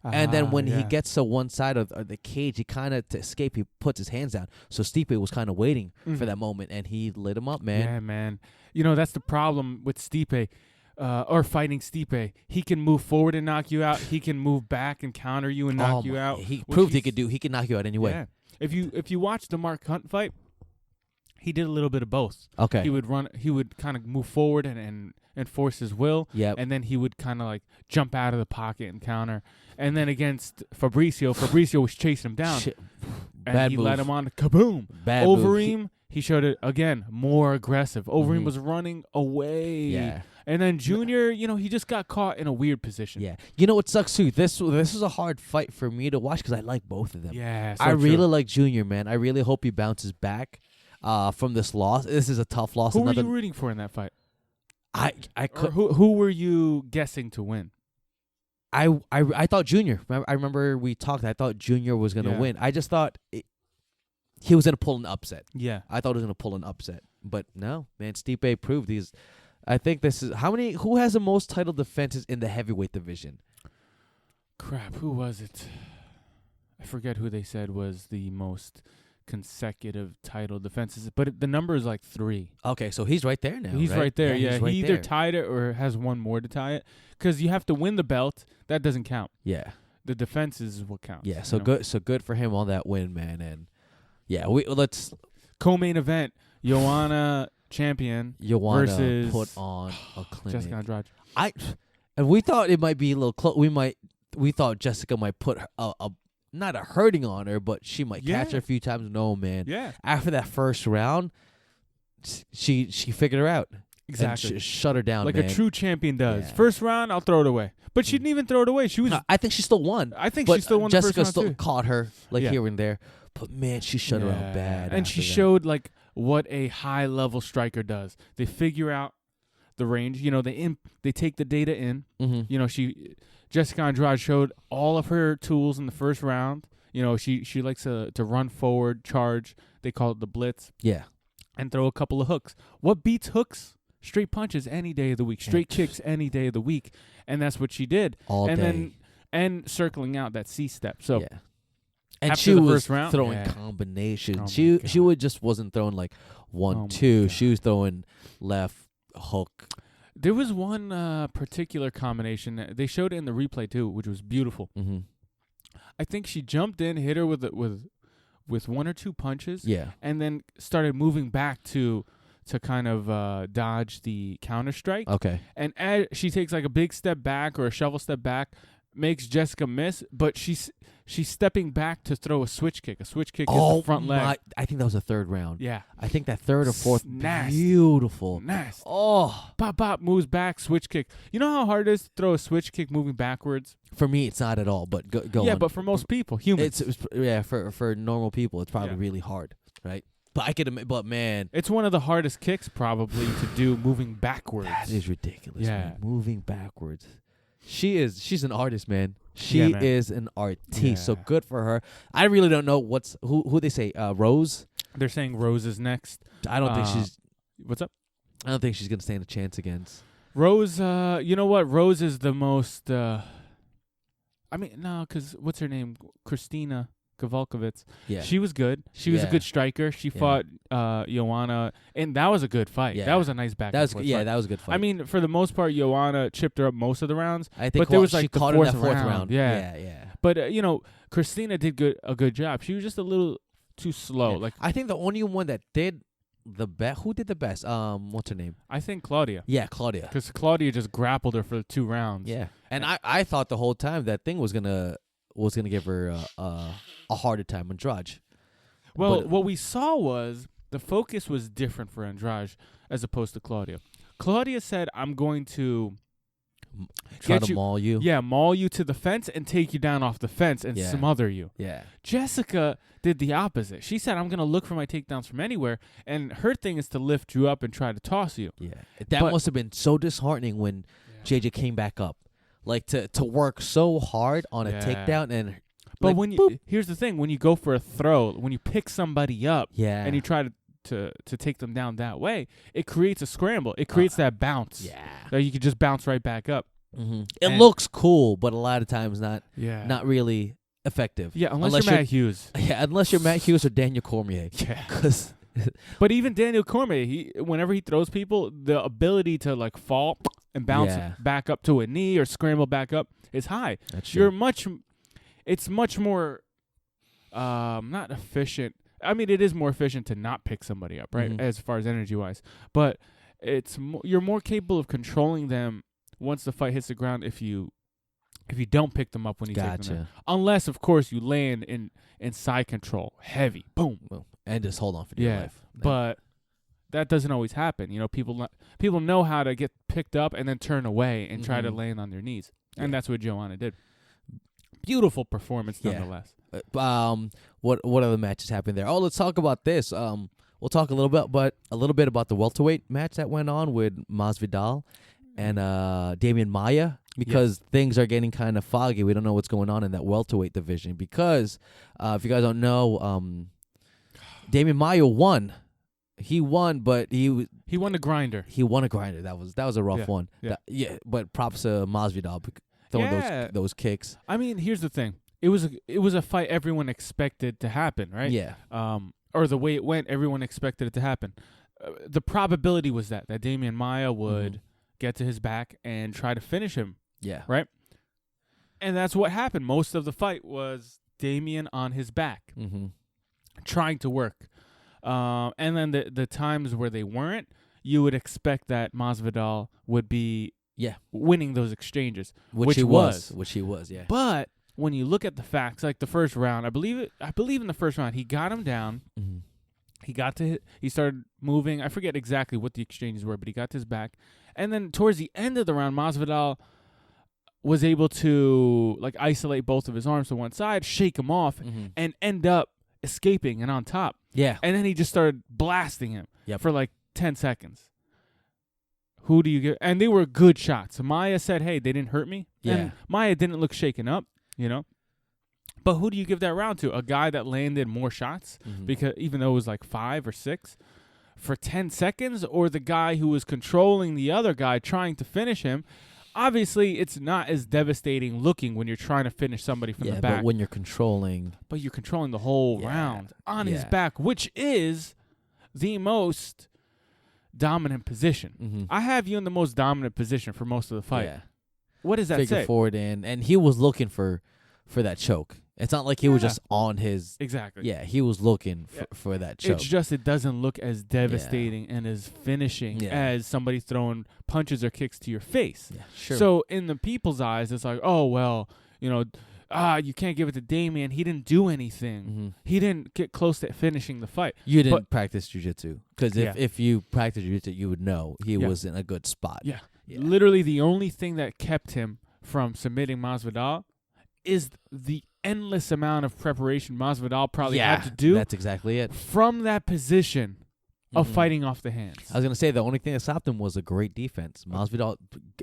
[SPEAKER 1] And then when he gets to one side of the cage, he kind of, to escape, he puts his hands down. So Stipe was kind of waiting for that moment, and he lit him up, man.
[SPEAKER 2] Yeah, man. You know, that's the problem with Stipe, or fighting Stipe. He can move forward and knock you out. He can move back and counter you and knock you out.
[SPEAKER 1] He proved he can knock you out anyway.
[SPEAKER 2] Yeah. If you watch the Mark Hunt fight, he did a little bit of both.
[SPEAKER 1] Okay.
[SPEAKER 2] He would kind of move forward and enforce his will.
[SPEAKER 1] Yep.
[SPEAKER 2] And then he would kind of like jump out of the pocket and counter. And then against Fabricio was chasing him down. And he let him on. Kaboom.
[SPEAKER 1] Bad
[SPEAKER 2] Overeem,
[SPEAKER 1] move.
[SPEAKER 2] he showed it again, more aggressive. Overeem was running away.
[SPEAKER 1] Yeah.
[SPEAKER 2] And then Junior, he just got caught in a weird position.
[SPEAKER 1] Yeah. You know what sucks too? This was a hard fight for me to watch because I like both of them.
[SPEAKER 2] Yeah.
[SPEAKER 1] I really like Junior, man. I really hope he bounces back from this loss. This is a tough loss.
[SPEAKER 2] Who were you rooting for in that fight?
[SPEAKER 1] I could.
[SPEAKER 2] Who were you guessing to win?
[SPEAKER 1] I thought Junior. I remember we talked. I thought Junior was gonna win. I just thought he was gonna pull an upset.
[SPEAKER 2] Yeah,
[SPEAKER 1] I thought he was gonna pull an upset, but no, man. Stipe proved he's. I think this is who has the most title defenses in the heavyweight division?
[SPEAKER 2] Crap, who was it? I forget who they said was the most consecutive title defenses, but the number is like 3.
[SPEAKER 1] Okay, so he's right there now.
[SPEAKER 2] He's right there.
[SPEAKER 1] Yeah,
[SPEAKER 2] he either tied it or has one more to tie it. Because you have to win the belt. That doesn't count.
[SPEAKER 1] Yeah.
[SPEAKER 2] the defense is what counts.
[SPEAKER 1] Yeah, so good. So good for him on that win, man. And yeah, let's
[SPEAKER 2] co-main event. Joanna champion versus
[SPEAKER 1] put on a clinic.
[SPEAKER 2] Jessica Andrade.
[SPEAKER 1] And we thought it might be a little close. We thought Jessica might put a not a hurting on her, but she might catch her a few times. No, man.
[SPEAKER 2] Yeah.
[SPEAKER 1] After that first round, she figured her out.
[SPEAKER 2] Exactly.
[SPEAKER 1] And shut her down,
[SPEAKER 2] like
[SPEAKER 1] man.
[SPEAKER 2] a true champion does.
[SPEAKER 1] Yeah.
[SPEAKER 2] First round, I'll throw it away. But she didn't even throw it away. She was.
[SPEAKER 1] No, I think she still won.
[SPEAKER 2] I think
[SPEAKER 1] but
[SPEAKER 2] she still won
[SPEAKER 1] Jessica
[SPEAKER 2] the first
[SPEAKER 1] still
[SPEAKER 2] round too.
[SPEAKER 1] caught her here and there. But man, she shut her out bad.
[SPEAKER 2] And she showed like what a high level striker does. They figure out the range. You know, they take the data in.
[SPEAKER 1] Mm-hmm.
[SPEAKER 2] You know, Jessica Andrade showed all of her tools in the first round. You know, she likes to run forward, charge. They call it the blitz.
[SPEAKER 1] Yeah.
[SPEAKER 2] And throw a couple of hooks. What beats hooks? Straight punches any day of the week. Straight kicks any day of the week. And that's what she did.
[SPEAKER 1] All
[SPEAKER 2] and
[SPEAKER 1] day.
[SPEAKER 2] And circling out that C step. So
[SPEAKER 1] yeah. And
[SPEAKER 2] after
[SPEAKER 1] she
[SPEAKER 2] the
[SPEAKER 1] was
[SPEAKER 2] first round,
[SPEAKER 1] throwing combinations.
[SPEAKER 2] Oh
[SPEAKER 1] she just wasn't throwing like 1, 2. She was throwing left hook.
[SPEAKER 2] There was one particular combination that they showed it in the replay too, which was beautiful.
[SPEAKER 1] Mm-hmm.
[SPEAKER 2] I think she jumped in, hit her with 1 or 2 punches, and then started moving back to kind of dodge the counter strike.
[SPEAKER 1] Okay.
[SPEAKER 2] And as she takes like a big step back or a shovel step back, makes Jessica miss, but she's stepping back to throw a switch kick. A switch kick is the front leg.
[SPEAKER 1] I think that was the third round.
[SPEAKER 2] Yeah.
[SPEAKER 1] I think that third or fourth.
[SPEAKER 2] Nasty.
[SPEAKER 1] Beautiful.
[SPEAKER 2] Nasty.
[SPEAKER 1] Oh.
[SPEAKER 2] Pop, pop, moves back, switch kick. You know how hard it is to throw a switch kick moving backwards?
[SPEAKER 1] For me, it's not at all, but go
[SPEAKER 2] Yeah,
[SPEAKER 1] on.
[SPEAKER 2] but for most people, humans.
[SPEAKER 1] For normal people, it's probably really hard, right? But I could admit, but man.
[SPEAKER 2] It's one of the hardest kicks probably to do moving backwards.
[SPEAKER 1] That is ridiculous,
[SPEAKER 2] Yeah.
[SPEAKER 1] man. Moving backwards. She's an artist, man. She
[SPEAKER 2] man.
[SPEAKER 1] is an artiste, so good for her. I really don't know who they say, Rose?
[SPEAKER 2] They're saying Rose is next.
[SPEAKER 1] I don't think she's.
[SPEAKER 2] What's up?
[SPEAKER 1] I don't think she's gonna stand a chance against
[SPEAKER 2] Rose. You know what? Rose is the most. I mean, no, because what's her name? Christina Kowalkiewicz.
[SPEAKER 1] Yeah,
[SPEAKER 2] She was good. She was a good striker. She fought Joanna, and that was a good fight.
[SPEAKER 1] Yeah.
[SPEAKER 2] That was a nice back.
[SPEAKER 1] that was
[SPEAKER 2] fight.
[SPEAKER 1] that was a good fight.
[SPEAKER 2] I mean, for the most part, Joanna chipped her up most of the rounds.
[SPEAKER 1] I think
[SPEAKER 2] but there was
[SPEAKER 1] she
[SPEAKER 2] like the
[SPEAKER 1] caught her in
[SPEAKER 2] fourth
[SPEAKER 1] that fourth
[SPEAKER 2] round.
[SPEAKER 1] Yeah.
[SPEAKER 2] But you know, Christina did a good job. She was just a little too slow.
[SPEAKER 1] Yeah.
[SPEAKER 2] Like
[SPEAKER 1] I think the only one that did the best. Who did the best? What's her name?
[SPEAKER 2] I think Claudia.
[SPEAKER 1] Yeah, Claudia.
[SPEAKER 2] Because Claudia just grappled her for 2 rounds.
[SPEAKER 1] Yeah, and I thought the whole time that thing was gonna give her a harder time, Andrade.
[SPEAKER 2] Well,
[SPEAKER 1] But-
[SPEAKER 2] what we saw was the focus was different for Andrade as opposed to Claudia. Claudia said, "I'm going to
[SPEAKER 1] Try
[SPEAKER 2] get
[SPEAKER 1] to maul you.
[SPEAKER 2] Yeah, maul you to the fence and take you down off the fence and smother you."
[SPEAKER 1] Yeah.
[SPEAKER 2] Jessica did the opposite. She said, "I'm going to look for my takedowns from anywhere," and her thing is to lift you up and try to toss you.
[SPEAKER 1] Yeah. That must have been so disheartening when JJ came back up. Like to work so hard on a takedown and
[SPEAKER 2] But
[SPEAKER 1] like,
[SPEAKER 2] when you
[SPEAKER 1] boop.
[SPEAKER 2] here's the thing, when you go for a throw, when you pick somebody up and you try to take them down that way, it creates a scramble. It creates that bounce.
[SPEAKER 1] Yeah.
[SPEAKER 2] So you can just bounce right back up.
[SPEAKER 1] Mm-hmm. It looks cool, but a lot of times not really effective.
[SPEAKER 2] Yeah, unless you're Matt Hughes.
[SPEAKER 1] Yeah, unless you're Matt Hughes or Daniel Cormier.
[SPEAKER 2] Yeah.
[SPEAKER 1] 'Cause
[SPEAKER 2] but even Daniel Cormier, whenever he throws people, the ability to like fall and bounce back up to a knee or scramble back up is high.
[SPEAKER 1] That's
[SPEAKER 2] You're
[SPEAKER 1] true.
[SPEAKER 2] it's much more not efficient. I mean, it is more efficient to not pick somebody up, right?
[SPEAKER 1] Mhm.
[SPEAKER 2] As far as energy wise, but you're more capable of controlling them once the fight hits the ground if you don't pick them up when you take them in. Unless, of course, you land in side control, heavy, boom,
[SPEAKER 1] and just hold on for dear life.
[SPEAKER 2] But that doesn't always happen. You know, people know how to get picked up and then turn away and try to land on their knees, and that's what Joanna did. Beautiful performance, nonetheless.
[SPEAKER 1] What other matches happened there? Oh, let's talk about this. We'll talk a little bit about the welterweight match that went on with Masvidal and Damian Maia, because things are getting kind of foggy. We don't know what's going on in that welterweight division because if you guys don't know, Damian Maia won. He won, but he
[SPEAKER 2] won a grinder.
[SPEAKER 1] He won a grinder. That was a rough one.
[SPEAKER 2] Yeah.
[SPEAKER 1] But props to Masvidal throwing those kicks.
[SPEAKER 2] I mean, here's the thing. It was a fight everyone expected to happen, right?
[SPEAKER 1] Yeah.
[SPEAKER 2] Or the way it went, everyone expected it to happen. The probability was that Damian Maia would get to his back and try to finish him.
[SPEAKER 1] Yeah.
[SPEAKER 2] Right? And that's what happened. Most of the fight was Damian on his back, trying to work. And then the times where they weren't, you would expect that Masvidal would be winning those exchanges, which he was.
[SPEAKER 1] Yeah.
[SPEAKER 2] But when you look at the facts, like the first round, I believe in the first round, he got him down. He started moving. I forget exactly what the exchanges were, but he got to his back. And then towards the end of the round, Masvidal was able to like isolate both of his arms to one side, shake him off, and end up escaping and on top.
[SPEAKER 1] Yeah.
[SPEAKER 2] And then he just started blasting him for like 10 seconds. Who do you get? And they were good shots. Maya said, hey, they didn't hurt me.
[SPEAKER 1] Yeah.
[SPEAKER 2] And Maya didn't look shaken up, you know. But who do you give that round to? A guy that landed more shots, because even though it was like 5 or 6 for 10 seconds, or the guy who was controlling the other guy trying to finish him? Obviously, it's not as devastating looking when you're trying to finish somebody from the back.
[SPEAKER 1] But when you're controlling.
[SPEAKER 2] But you're controlling the whole round on his back, which is the most dominant position. I have you in the most dominant position for most of the fight.
[SPEAKER 1] Yeah.
[SPEAKER 2] What does that say?
[SPEAKER 1] Figure forward in, and he was looking for that choke. It's not like he was just on his.
[SPEAKER 2] Exactly.
[SPEAKER 1] Yeah, he was looking for that choke.
[SPEAKER 2] It's just it doesn't look as devastating and as finishing as somebody throwing punches or kicks to your face.
[SPEAKER 1] Yeah, sure.
[SPEAKER 2] So in the people's eyes, it's like, oh, well, you know, you can't give it to Damian. He didn't do anything. He didn't get close to finishing the fight.
[SPEAKER 1] You didn't practice jiu-jitsu. Because if you practice jiu-jitsu, you would know he was in a good spot.
[SPEAKER 2] Yeah. Literally the only thing that kept him from submitting Masvidal is the endless amount of preparation Masvidal probably had to do.
[SPEAKER 1] That's exactly it.
[SPEAKER 2] From that position of fighting off the hands.
[SPEAKER 1] I was going to say the only thing that stopped him was a great defense. Masvidal,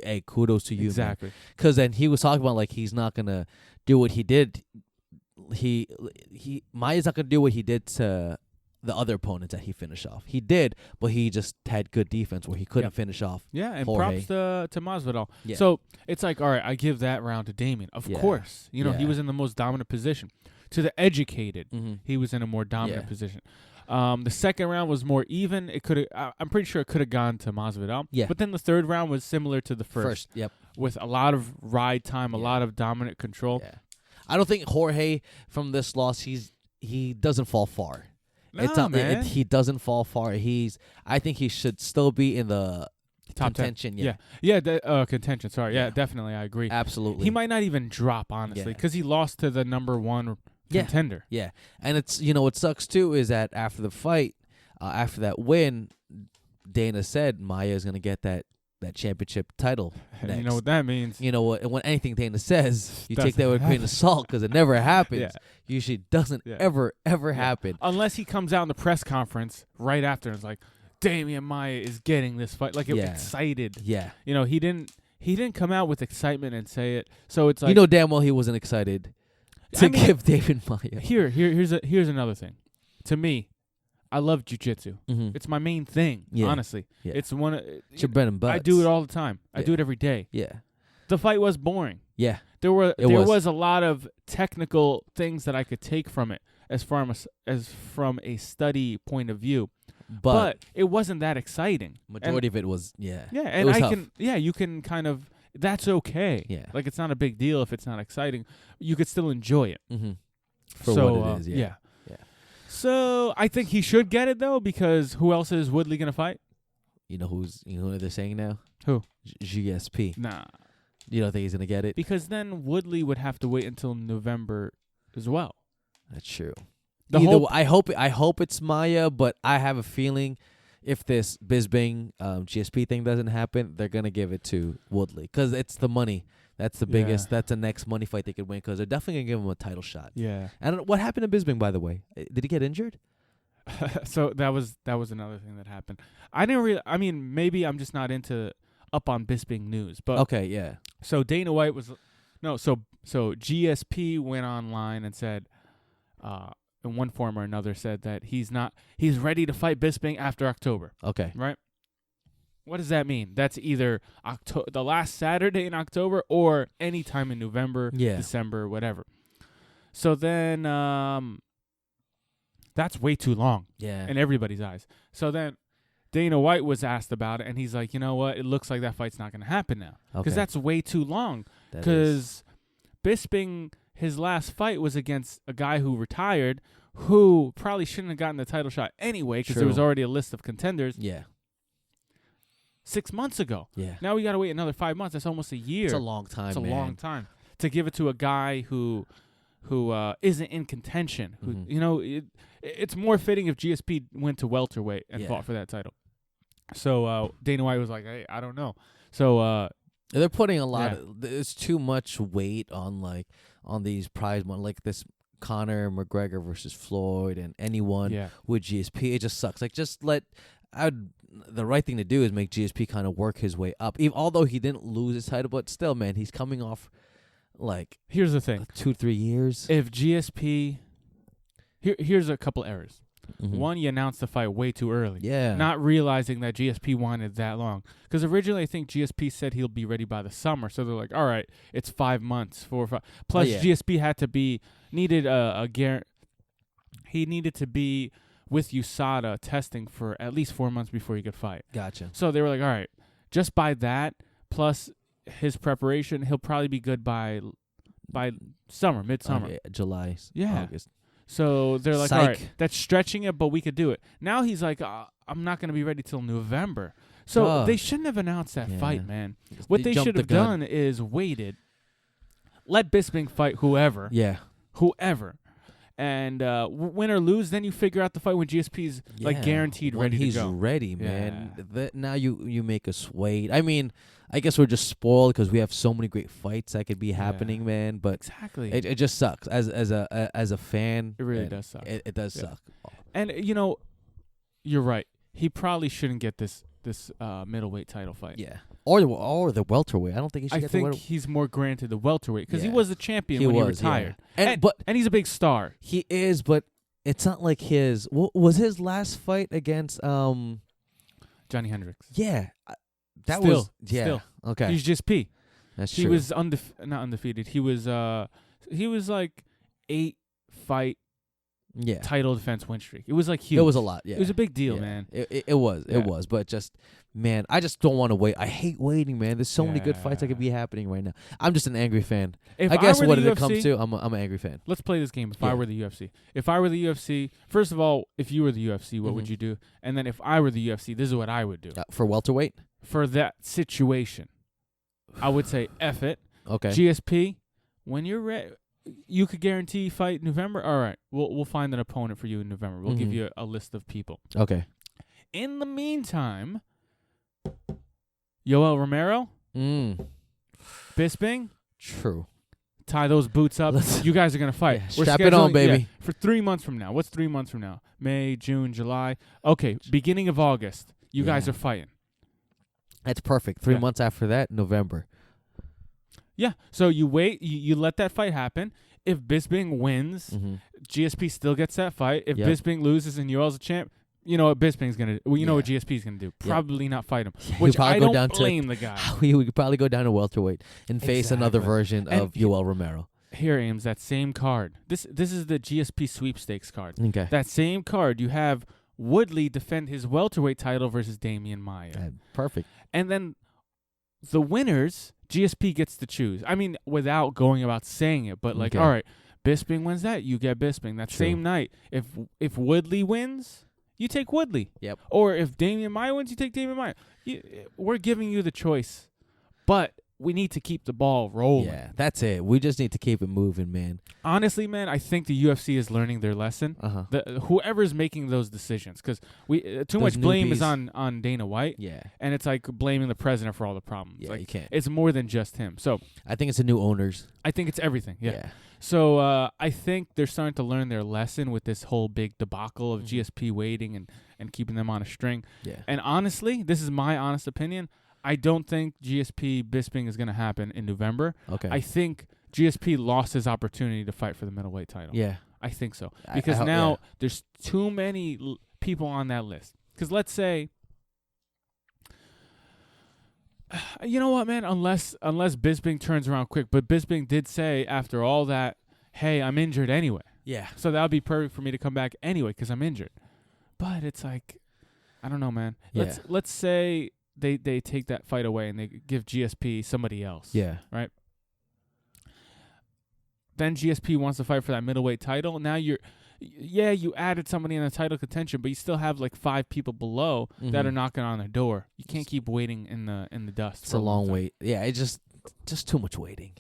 [SPEAKER 1] hey, kudos to you.
[SPEAKER 2] Exactly.
[SPEAKER 1] Because then he was talking about like he's not going to do what he did. Maya's not going to do what he did to the other opponents that he finished off. He did, but he just had good defense where he couldn't finish off.
[SPEAKER 2] Yeah, and
[SPEAKER 1] Jorge.
[SPEAKER 2] props to Masvidal.
[SPEAKER 1] Yeah.
[SPEAKER 2] So it's like, all right, I give that round to Damian. Of course. You know, he was in the most dominant position. To the educated, he was in a more dominant position. The second round was more even. It could I'm pretty sure it could have gone to Masvidal.
[SPEAKER 1] Yeah.
[SPEAKER 2] But then the third round was similar to the first.
[SPEAKER 1] Yep.
[SPEAKER 2] With a lot of ride time, a lot of dominant control.
[SPEAKER 1] Yeah. I don't think Jorge from this loss he doesn't fall far.
[SPEAKER 2] No, man.
[SPEAKER 1] He doesn't fall far. I think he should still be in the
[SPEAKER 2] top
[SPEAKER 1] contention.
[SPEAKER 2] 10. Contention. Sorry. Yeah, definitely. I agree.
[SPEAKER 1] Absolutely.
[SPEAKER 2] He might not even drop, honestly, because he lost to the number one contender.
[SPEAKER 1] Yeah. And it's, what sucks too is that after the fight, after that win, Dana said Maya is going to get that championship title next.
[SPEAKER 2] You know what that means?
[SPEAKER 1] You know what? When anything Dana says, you take that with a grain of salt because it never happens. Usually doesn't ever happen.
[SPEAKER 2] Unless he comes out in the press conference right after and is like, Damian Maia is getting this fight. Like, excited.
[SPEAKER 1] Yeah.
[SPEAKER 2] You know, he didn't come out with excitement and say it. So it's like,
[SPEAKER 1] damn well he wasn't excited to give David Maia.
[SPEAKER 2] Here's another thing. To me, I love jiu-jitsu. It's my main thing, honestly. Yeah. It's
[SPEAKER 1] it's your bread and butter.
[SPEAKER 2] I do it all the time. I do it every day.
[SPEAKER 1] Yeah.
[SPEAKER 2] The fight was boring.
[SPEAKER 1] Yeah.
[SPEAKER 2] There was a lot of technical things that I could take from it as from a study point of view. But it wasn't that exciting.
[SPEAKER 1] Majority of it was
[SPEAKER 2] Yeah, and you can kind of, that's okay.
[SPEAKER 1] Yeah.
[SPEAKER 2] Like, it's not a big deal if it's not exciting. You could still enjoy it.
[SPEAKER 1] For what it is, yeah.
[SPEAKER 2] So I think he should get it though, because who else is Woodley gonna fight?
[SPEAKER 1] You know who they're saying now?
[SPEAKER 2] Who?
[SPEAKER 1] GSP.
[SPEAKER 2] Nah.
[SPEAKER 1] You don't think he's gonna get it?
[SPEAKER 2] Because then Woodley would have to wait until November as well.
[SPEAKER 1] That's true. I hope it's Maya, but I have a feeling if this Bisping GSP thing doesn't happen, they're gonna give it to Woodley because it's the money. That's the biggest. That's the next money fight they could win because they're definitely gonna give him a title shot.
[SPEAKER 2] Yeah.
[SPEAKER 1] And what happened to Bisping, by the way? Did he get injured?
[SPEAKER 2] So that was another thing that happened. I didn't really. I mean, maybe I'm just not up on Bisping news, but
[SPEAKER 1] okay, yeah.
[SPEAKER 2] So Dana White was So GSP went online and said, in one form or another, said that he's ready to fight Bisping after October.
[SPEAKER 1] Okay.
[SPEAKER 2] Right. What does that mean? That's either the last Saturday in October or any time in November, December, whatever. So then that's way too long in everybody's eyes. So then Dana White was asked about it, and he's like, you know what? It looks like that fight's not going to happen now because that's way too long. Because Bisping, his last fight was against a guy who retired, who probably shouldn't have gotten the title shot anyway because there was already a list of contenders.
[SPEAKER 1] Yeah.
[SPEAKER 2] 6 months ago.
[SPEAKER 1] Yeah.
[SPEAKER 2] Now we got to wait another 5 months. That's almost a year.
[SPEAKER 1] It's a long time,
[SPEAKER 2] It's a long time to give it to a guy who isn't in contention. Who you know, it's more fitting if GSP went to welterweight and fought for that title. So Dana White was like, hey, I don't know. So
[SPEAKER 1] they're putting a lot of, there's too much weight on these prize money, like this Conor MacGregor versus Floyd and anyone with GSP. It just sucks. Like, just the right thing to do is make GSP kind of work his way up. Although he didn't lose his title, but still, man, he's coming off
[SPEAKER 2] here's the thing.
[SPEAKER 1] 2-3 years.
[SPEAKER 2] If GSP, here's a couple errors.
[SPEAKER 1] Mm-hmm.
[SPEAKER 2] One, you announced the fight way too early.
[SPEAKER 1] Yeah.
[SPEAKER 2] Not realizing that GSP wanted that long. Because originally I think GSP said he'll be ready by the summer. So they're like, all right, it's 5 months, 4 or 5. Plus GSP he needed to be with USADA testing for at least 4 months before he could fight.
[SPEAKER 1] Gotcha.
[SPEAKER 2] So they were like, all right, just by that, plus his preparation, he'll probably be good by midsummer.
[SPEAKER 1] July, August.
[SPEAKER 2] So they're like,
[SPEAKER 1] Psych.
[SPEAKER 2] all right, that's stretching it, but we could do it. Now he's like, I'm not going to be ready till November. So they shouldn't have announced that fight, man. What they should have done is waited. Let Bisping fight whoever.
[SPEAKER 1] Yeah.
[SPEAKER 2] Whoever. And win or lose, then you figure out the fight when GSP's guaranteed ready to go.
[SPEAKER 1] He's ready, man. Now you make us wait. I mean, I guess we're just spoiled because we have so many great fights that could be happening, man. But
[SPEAKER 2] exactly,
[SPEAKER 1] it just sucks as a fan.
[SPEAKER 2] It really does suck.
[SPEAKER 1] It does suck.
[SPEAKER 2] And you're right. He probably shouldn't get this middleweight title fight.
[SPEAKER 1] Yeah, or the welterweight. I don't think he should get the welterweight.
[SPEAKER 2] I think he's more granted the welterweight because he was the champion when he retired.
[SPEAKER 1] Yeah.
[SPEAKER 2] And he's a big star.
[SPEAKER 1] He is, but it's not like his. What was his last fight against?
[SPEAKER 2] Johnny Hendricks.
[SPEAKER 1] Yeah, that
[SPEAKER 2] still,
[SPEAKER 1] was
[SPEAKER 2] still.
[SPEAKER 1] Okay.
[SPEAKER 2] He's just P.
[SPEAKER 1] That's
[SPEAKER 2] true. He was not undefeated. He was like 8 fight.
[SPEAKER 1] Yeah,
[SPEAKER 2] title defense win streak. It was like huge.
[SPEAKER 1] It was a lot. Yeah,
[SPEAKER 2] it was a big deal, man.
[SPEAKER 1] It was. But just, man, I just don't want to wait. I hate waiting, man. There's so many good fights that could be happening right now. I'm just an angry fan. I guess what it comes to, I'm an angry fan.
[SPEAKER 2] Let's play this game. If I were the UFC, first of all, if you were the UFC, what would you do? And then if I were the UFC, this is what I would do.
[SPEAKER 1] For welterweight?
[SPEAKER 2] For that situation, I would say F it.
[SPEAKER 1] Okay.
[SPEAKER 2] GSP, when you're ready. You could guarantee fight November? All right. We'll find an opponent for you in November. We'll give you a list of people.
[SPEAKER 1] Okay.
[SPEAKER 2] In the meantime, Yoel Romero, Bisping.
[SPEAKER 1] True.
[SPEAKER 2] Tie those boots up. You guys are going to fight.
[SPEAKER 1] We're strap it on, baby.
[SPEAKER 2] For 3 months from now. What's 3 months from now? May, June, July. Okay, beginning of August. You guys are fighting.
[SPEAKER 1] That's perfect. 3 months after that, November.
[SPEAKER 2] Yeah, so you wait, you let that fight happen. If Bisping wins, GSP still gets that fight. If Bisping loses and Yoel's a champ, you know what Bisping's going to do. Well, you know what GSP's going to do. Probably not fight him, which I don't blame the guy.
[SPEAKER 1] We could probably go down to welterweight and face another version of Yoel Romero.
[SPEAKER 2] Here, Ames, that same card. This is the GSP sweepstakes card.
[SPEAKER 1] Okay.
[SPEAKER 2] That same card, you have Woodley defend his welterweight title versus Damian Maia.
[SPEAKER 1] Perfect.
[SPEAKER 2] And then the winners, GSP gets to choose. I mean, without going about saying it, but all right, Bisping wins that, you get Bisping. That same night, if Woodley wins, you take Woodley.
[SPEAKER 1] Yep.
[SPEAKER 2] Or if Damian Maia wins, you take Damian Maia. We're giving you the choice, but we need to keep the ball rolling.
[SPEAKER 1] Yeah, that's it. We just need to keep it moving, man.
[SPEAKER 2] Honestly, man, I think the UFC is learning their lesson. Whoever's making those decisions, because too much blame is on Dana White.
[SPEAKER 1] Yeah,
[SPEAKER 2] and it's like blaming the president for all the problems.
[SPEAKER 1] Yeah,
[SPEAKER 2] like,
[SPEAKER 1] you can't.
[SPEAKER 2] It's more than just him. So
[SPEAKER 1] I think it's the new owners.
[SPEAKER 2] I think it's everything. Yeah. So I think they're starting to learn their lesson with this whole big debacle of GSP waiting and keeping them on a string.
[SPEAKER 1] Yeah.
[SPEAKER 2] And honestly, this is my honest opinion. I don't think GSP Bisping is going to happen in November.
[SPEAKER 1] Okay.
[SPEAKER 2] I think GSP lost his opportunity to fight for the middleweight title.
[SPEAKER 1] Yeah.
[SPEAKER 2] I think so. Because now there's too many people on that list. Because let's say, you know what, man? Unless Bisping turns around quick. But Bisping did say after all that, hey, I'm injured anyway.
[SPEAKER 1] Yeah.
[SPEAKER 2] So that would be perfect for me to come back anyway because I'm injured. But it's like, I don't know, man. Let's say they take that fight away and they give GSP somebody else.
[SPEAKER 1] Yeah.
[SPEAKER 2] Right? Then GSP wants to fight for that middleweight title. Now you added somebody in the title contention, but you still have like 5 people below that are knocking on the door. You can't keep waiting in the dust.
[SPEAKER 1] It's a long wait. Yeah, it's just too much waiting.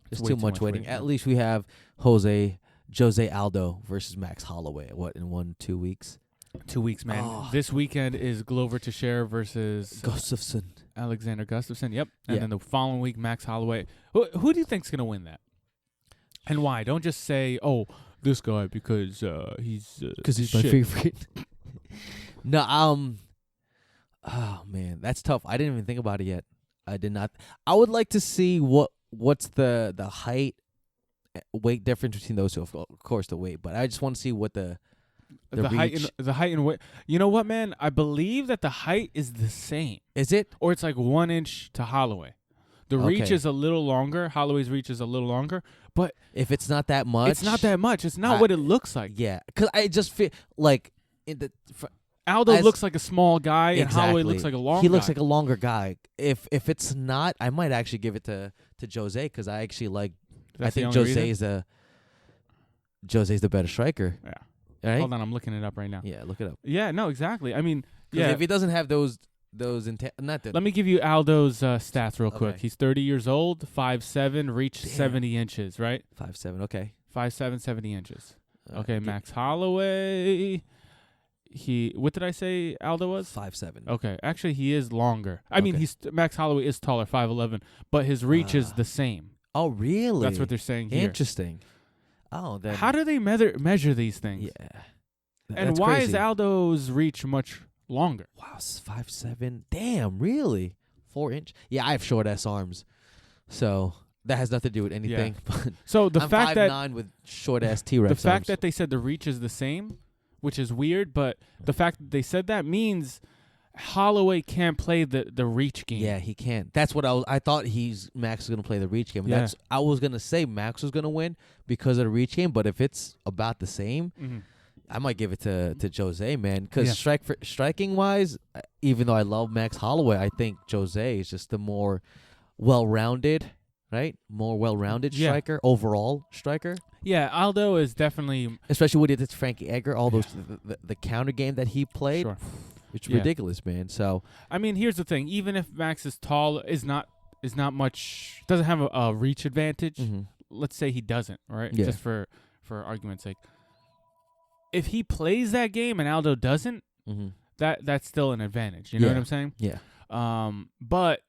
[SPEAKER 1] Just too much waiting. At least we have Jose Aldo versus Max Holloway. What, in 1-2 weeks?
[SPEAKER 2] 2 weeks, man. Oh. This weekend is Glover Teixeira versus
[SPEAKER 1] Gustafsson.
[SPEAKER 2] Alexander Gustafsson. Yep. And then the following week, Max Holloway. Who do you think's gonna win that? And why? Don't just say, "Oh, this guy," because he's
[SPEAKER 1] my favorite. No, oh man, that's tough. I didn't even think about it yet. I did not. I would like to see what's the height, weight difference between those two. Of course, the weight, but I just want to see what the height and
[SPEAKER 2] weight. You know what, man? I believe that the height is the same.
[SPEAKER 1] Is it?
[SPEAKER 2] Or it's like 1 inch to Holloway. The reach is a little longer. Holloway's reach is a little longer. But
[SPEAKER 1] if it's not that much,
[SPEAKER 2] it's not that much. It's not what it looks like.
[SPEAKER 1] Yeah, because I just feel like
[SPEAKER 2] Aldo looks like a small guy, and Holloway looks like a long guy.
[SPEAKER 1] He looks like a longer guy. If it's not, I might actually give it to Jose, because I actually like. I think Jose's the better striker.
[SPEAKER 2] Yeah.
[SPEAKER 1] Right?
[SPEAKER 2] Hold on, I'm looking it up right now.
[SPEAKER 1] Yeah, look it up.
[SPEAKER 2] Yeah, no, exactly. I mean,
[SPEAKER 1] if he doesn't have those not that.
[SPEAKER 2] Let me give you Aldo's stats real quick. He's 30 years old, 5'7", reach 70 inches, right?
[SPEAKER 1] 5'7", okay.
[SPEAKER 2] 5'7", 70 inches. Okay, Max Holloway. What did I say Aldo was?
[SPEAKER 1] 5'7".
[SPEAKER 2] Okay, actually he is longer. I mean, Max Holloway is taller, 5'11", but his reach is the same.
[SPEAKER 1] Oh, really?
[SPEAKER 2] That's what they're saying here.
[SPEAKER 1] Interesting. Oh, then
[SPEAKER 2] how do they measure these things?
[SPEAKER 1] Yeah.
[SPEAKER 2] And why is Aldo's reach much longer?
[SPEAKER 1] Wow, 5'7". Damn, really? 4 inch? Yeah, I have short ass arms, so that has nothing to do with anything.
[SPEAKER 2] Yeah. So the
[SPEAKER 1] I'm
[SPEAKER 2] fact
[SPEAKER 1] 5'9" with short ass T-Rex
[SPEAKER 2] the fact
[SPEAKER 1] arms.
[SPEAKER 2] that they said the reach is the same, which is weird, but the fact that they said that means Holloway can't play the reach game.
[SPEAKER 1] Yeah, he can't. That's what I thought Max was gonna play the reach game.
[SPEAKER 2] Yeah.
[SPEAKER 1] I was gonna say Max was gonna win because of the reach game, but if it's about the same, I might give it to Jose, man. Because striking wise, even though I love Max Holloway, I think Jose is just the more well-rounded, right? More well-rounded striker, overall striker.
[SPEAKER 2] Yeah, Aldo is definitely,
[SPEAKER 1] especially when it's Frankie Edgar, all those the counter game that he played.
[SPEAKER 2] Sure.
[SPEAKER 1] It's ridiculous, man. So
[SPEAKER 2] I mean, here's the thing: even if Max is tall, is not much, doesn't have a reach advantage. Let's say he doesn't, right?
[SPEAKER 1] Yeah.
[SPEAKER 2] Just for argument's sake. If he plays that game and Aldo doesn't, that's still an advantage. You know what I'm saying?
[SPEAKER 1] Yeah.
[SPEAKER 2] But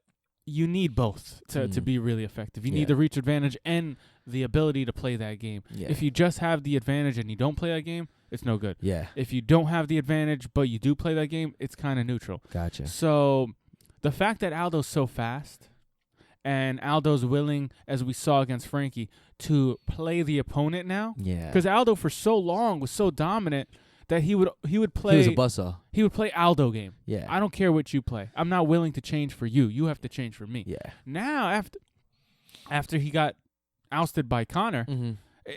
[SPEAKER 2] you need both to be really effective. You need the reach advantage and the ability to play that game.
[SPEAKER 1] Yeah.
[SPEAKER 2] If you just have the advantage and you don't play that game, it's no good.
[SPEAKER 1] Yeah.
[SPEAKER 2] If you don't have the advantage but you do play that game, it's kind of neutral.
[SPEAKER 1] Gotcha.
[SPEAKER 2] So the fact that Aldo's so fast and Aldo's willing, as we saw against Frankie, to play the opponent now.
[SPEAKER 1] Yeah.
[SPEAKER 2] Because Aldo for so long was so dominant that he would play.
[SPEAKER 1] He was a buzzsaw.
[SPEAKER 2] He would play Aldo game.
[SPEAKER 1] Yeah.
[SPEAKER 2] I don't care what you play. I'm not willing to change for you. You have to change for me.
[SPEAKER 1] Yeah.
[SPEAKER 2] Now after he got ousted by Conor,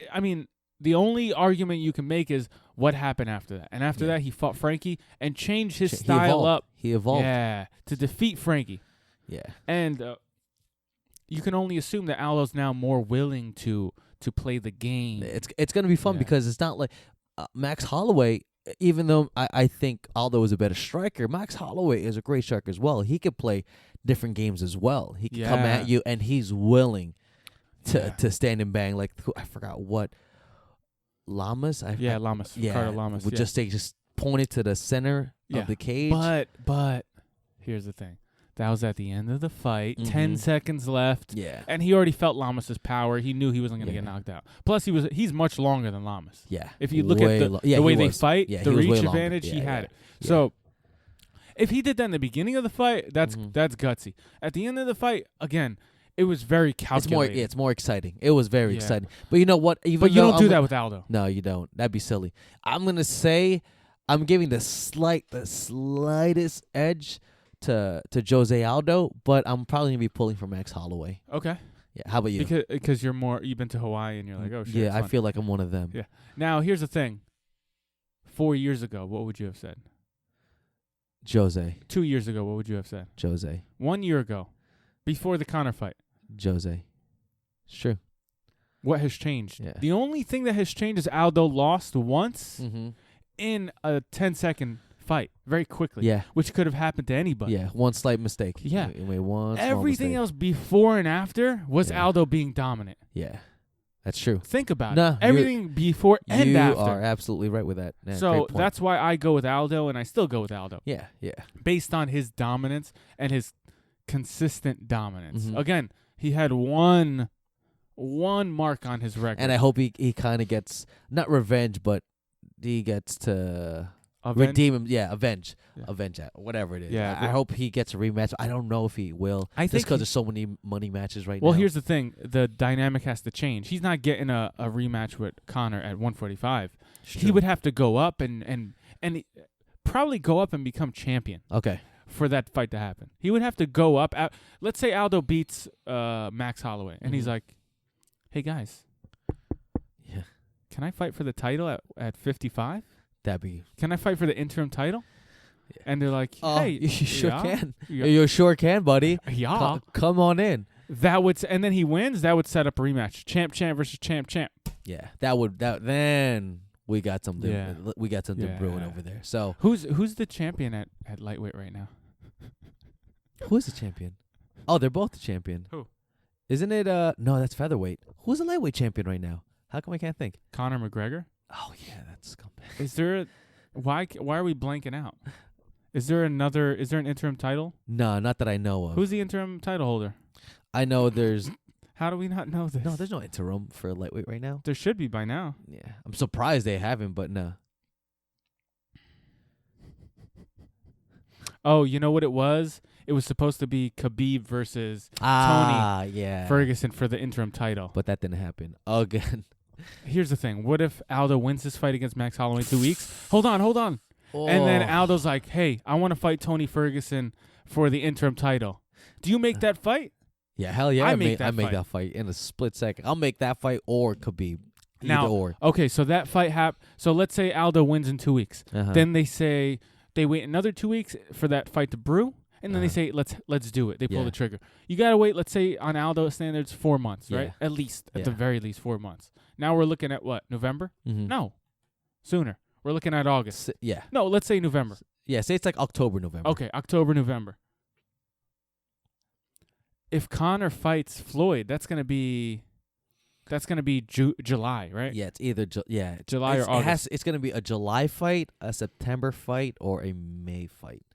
[SPEAKER 2] I mean, the only argument you can make is what happened after that. And after that, he fought Frankie and changed his style up.
[SPEAKER 1] He evolved.
[SPEAKER 2] Yeah, to defeat Frankie.
[SPEAKER 1] Yeah.
[SPEAKER 2] And you can only assume that Aldo's now more willing to play the game.
[SPEAKER 1] It's going to be fun because it's not like Max Holloway, even though I think Aldo is a better striker, Max Holloway is a great striker as well. He could play different games as well. He can come at you, and he's willing to stand and bang. Like, I forgot what, Lamas?
[SPEAKER 2] Lamas. Ricardo Lamas.
[SPEAKER 1] Would just point it to the center of the cage.
[SPEAKER 2] But here's the thing. That was at the end of the fight. 10 seconds left.
[SPEAKER 1] Yeah.
[SPEAKER 2] And he already felt Lamas' power. He knew he wasn't going to get knocked out. Plus, he's much longer than Lamas.
[SPEAKER 1] Yeah.
[SPEAKER 2] If you look at the way they fight, the reach advantage, he had it.
[SPEAKER 1] Yeah.
[SPEAKER 2] So, if he did that in the beginning of the fight, that's gutsy. At the end of the fight, again, it was very calculated.
[SPEAKER 1] It's more exciting. It was very exciting. But you know what?
[SPEAKER 2] But you don't do that with Aldo.
[SPEAKER 1] No, you don't. That'd be silly. I'm going to say I'm giving the slightest edge to Jose Aldo, but I'm probably gonna be pulling for Max Holloway.
[SPEAKER 2] Okay.
[SPEAKER 1] Yeah. How about you?
[SPEAKER 2] Because you've been to Hawaii and you're like, oh shit.
[SPEAKER 1] Yeah, I feel like I'm one of them.
[SPEAKER 2] Yeah. Now here's the thing. 4 years ago, what would you have said?
[SPEAKER 1] Jose.
[SPEAKER 2] 2 years ago, what would you have said?
[SPEAKER 1] Jose.
[SPEAKER 2] 1 year ago, before the Conor fight.
[SPEAKER 1] Jose. It's true.
[SPEAKER 2] What has changed?
[SPEAKER 1] Yeah.
[SPEAKER 2] The only thing that has changed is Aldo lost once
[SPEAKER 1] Mm-hmm.
[SPEAKER 2] in a 10-second fight very quickly.
[SPEAKER 1] Yeah.
[SPEAKER 2] Which could have happened to anybody.
[SPEAKER 1] Yeah. One slight mistake.
[SPEAKER 2] Yeah.
[SPEAKER 1] You made one. small
[SPEAKER 2] Everything
[SPEAKER 1] mistake.
[SPEAKER 2] else before and after was
[SPEAKER 1] Yeah.
[SPEAKER 2] Aldo being dominant.
[SPEAKER 1] Yeah. That's true.
[SPEAKER 2] Think about
[SPEAKER 1] No,
[SPEAKER 2] it. Everything before and
[SPEAKER 1] you
[SPEAKER 2] after.
[SPEAKER 1] are absolutely right with that. Yeah,
[SPEAKER 2] So
[SPEAKER 1] great point.
[SPEAKER 2] that's why I go with Aldo, and I still go with Aldo.
[SPEAKER 1] Yeah. Yeah.
[SPEAKER 2] Based on his dominance and his consistent dominance.
[SPEAKER 1] Mhm.
[SPEAKER 2] Again, he had one mark on his record.
[SPEAKER 1] And I hope he kind of gets not revenge, but he gets to
[SPEAKER 2] Avenge-
[SPEAKER 1] redeem him. Yeah, avenge,
[SPEAKER 2] Yeah.
[SPEAKER 1] avenge that, whatever it is.
[SPEAKER 2] Yeah,
[SPEAKER 1] I hope he gets a rematch. I don't know if he will.
[SPEAKER 2] I
[SPEAKER 1] Just
[SPEAKER 2] think
[SPEAKER 1] because there's so many money matches right
[SPEAKER 2] Well,
[SPEAKER 1] now.
[SPEAKER 2] here's the thing. The dynamic has to change. He's not getting a rematch with Conor at 145. He would have to go up and probably go up and become champion
[SPEAKER 1] Okay.
[SPEAKER 2] for that fight to happen. He would have to go up. Let's say Aldo beats Max Holloway, and he's
[SPEAKER 1] Mhm.
[SPEAKER 2] like, hey, guys,
[SPEAKER 1] Yeah.
[SPEAKER 2] can I fight for the title at 55?
[SPEAKER 1] That'd be.
[SPEAKER 2] Can I fight for the interim title?
[SPEAKER 1] Yeah.
[SPEAKER 2] And they're like,
[SPEAKER 1] Oh,
[SPEAKER 2] hey,
[SPEAKER 1] you sure
[SPEAKER 2] yeah,
[SPEAKER 1] can.
[SPEAKER 2] yeah,
[SPEAKER 1] You sure can, buddy.
[SPEAKER 2] yeah.
[SPEAKER 1] Come on in.
[SPEAKER 2] That would, and then he wins. That would set up a rematch. Champ versus champ.
[SPEAKER 1] Yeah. Then we got something.
[SPEAKER 2] Yeah.
[SPEAKER 1] We got something
[SPEAKER 2] Yeah.
[SPEAKER 1] brewing over there. So
[SPEAKER 2] Who's the champion at lightweight right now?
[SPEAKER 1] who's the champion? Oh, they're both the champion.
[SPEAKER 2] Who?
[SPEAKER 1] Isn't it? No, that's featherweight. Who's the lightweight champion right now? How come I can't think?
[SPEAKER 2] Conor MacGregor.
[SPEAKER 1] Oh yeah, that's scumbag.
[SPEAKER 2] Is there? Why are we blanking out? Is there an interim title?
[SPEAKER 1] No, not that I know of.
[SPEAKER 2] Who's the interim title holder?
[SPEAKER 1] I know there's
[SPEAKER 2] How do we not know this?
[SPEAKER 1] no, there's no interim for lightweight right now.
[SPEAKER 2] There should be by now.
[SPEAKER 1] Yeah, I'm surprised they haven't, but no.
[SPEAKER 2] Oh, you know what it was? It was supposed to be Khabib versus
[SPEAKER 1] Yeah.
[SPEAKER 2] Ferguson for the interim title.
[SPEAKER 1] But that didn't happen again.
[SPEAKER 2] Here's the thing. What if Aldo wins this fight against Max Holloway in 2 weeks? Hold on. And then Aldo's like, hey, I want to fight Tony Ferguson for the interim title. Do you make that fight?
[SPEAKER 1] Yeah, hell yeah,
[SPEAKER 2] I
[SPEAKER 1] I
[SPEAKER 2] make
[SPEAKER 1] make
[SPEAKER 2] that
[SPEAKER 1] that fight in a split second. I'll make that fight or Khabib.
[SPEAKER 2] Now-
[SPEAKER 1] Either or.
[SPEAKER 2] Okay, so that fight so let's say Aldo wins in 2 weeks.
[SPEAKER 1] Uh-huh.
[SPEAKER 2] Then they say they wait another 2 weeks for that fight to brew, and then they
[SPEAKER 1] Uh-huh.
[SPEAKER 2] say let's do it. They pull
[SPEAKER 1] Yeah.
[SPEAKER 2] the trigger. You gotta wait. Let's say on Aldo standards 4 months, right?
[SPEAKER 1] Yeah.
[SPEAKER 2] At least, at the
[SPEAKER 1] Yeah.
[SPEAKER 2] very least, 4 months. Now we're looking at what? November?
[SPEAKER 1] Mhm.
[SPEAKER 2] No, sooner. We're looking at August.
[SPEAKER 1] Yeah.
[SPEAKER 2] No, let's say November.
[SPEAKER 1] Yeah, say it's like October, November.
[SPEAKER 2] Okay, October, November. If Conor fights Floyd, that's gonna be July, right?
[SPEAKER 1] Yeah, it's either
[SPEAKER 2] July or August.
[SPEAKER 1] It's going to be a July fight, a September fight, or a May fight.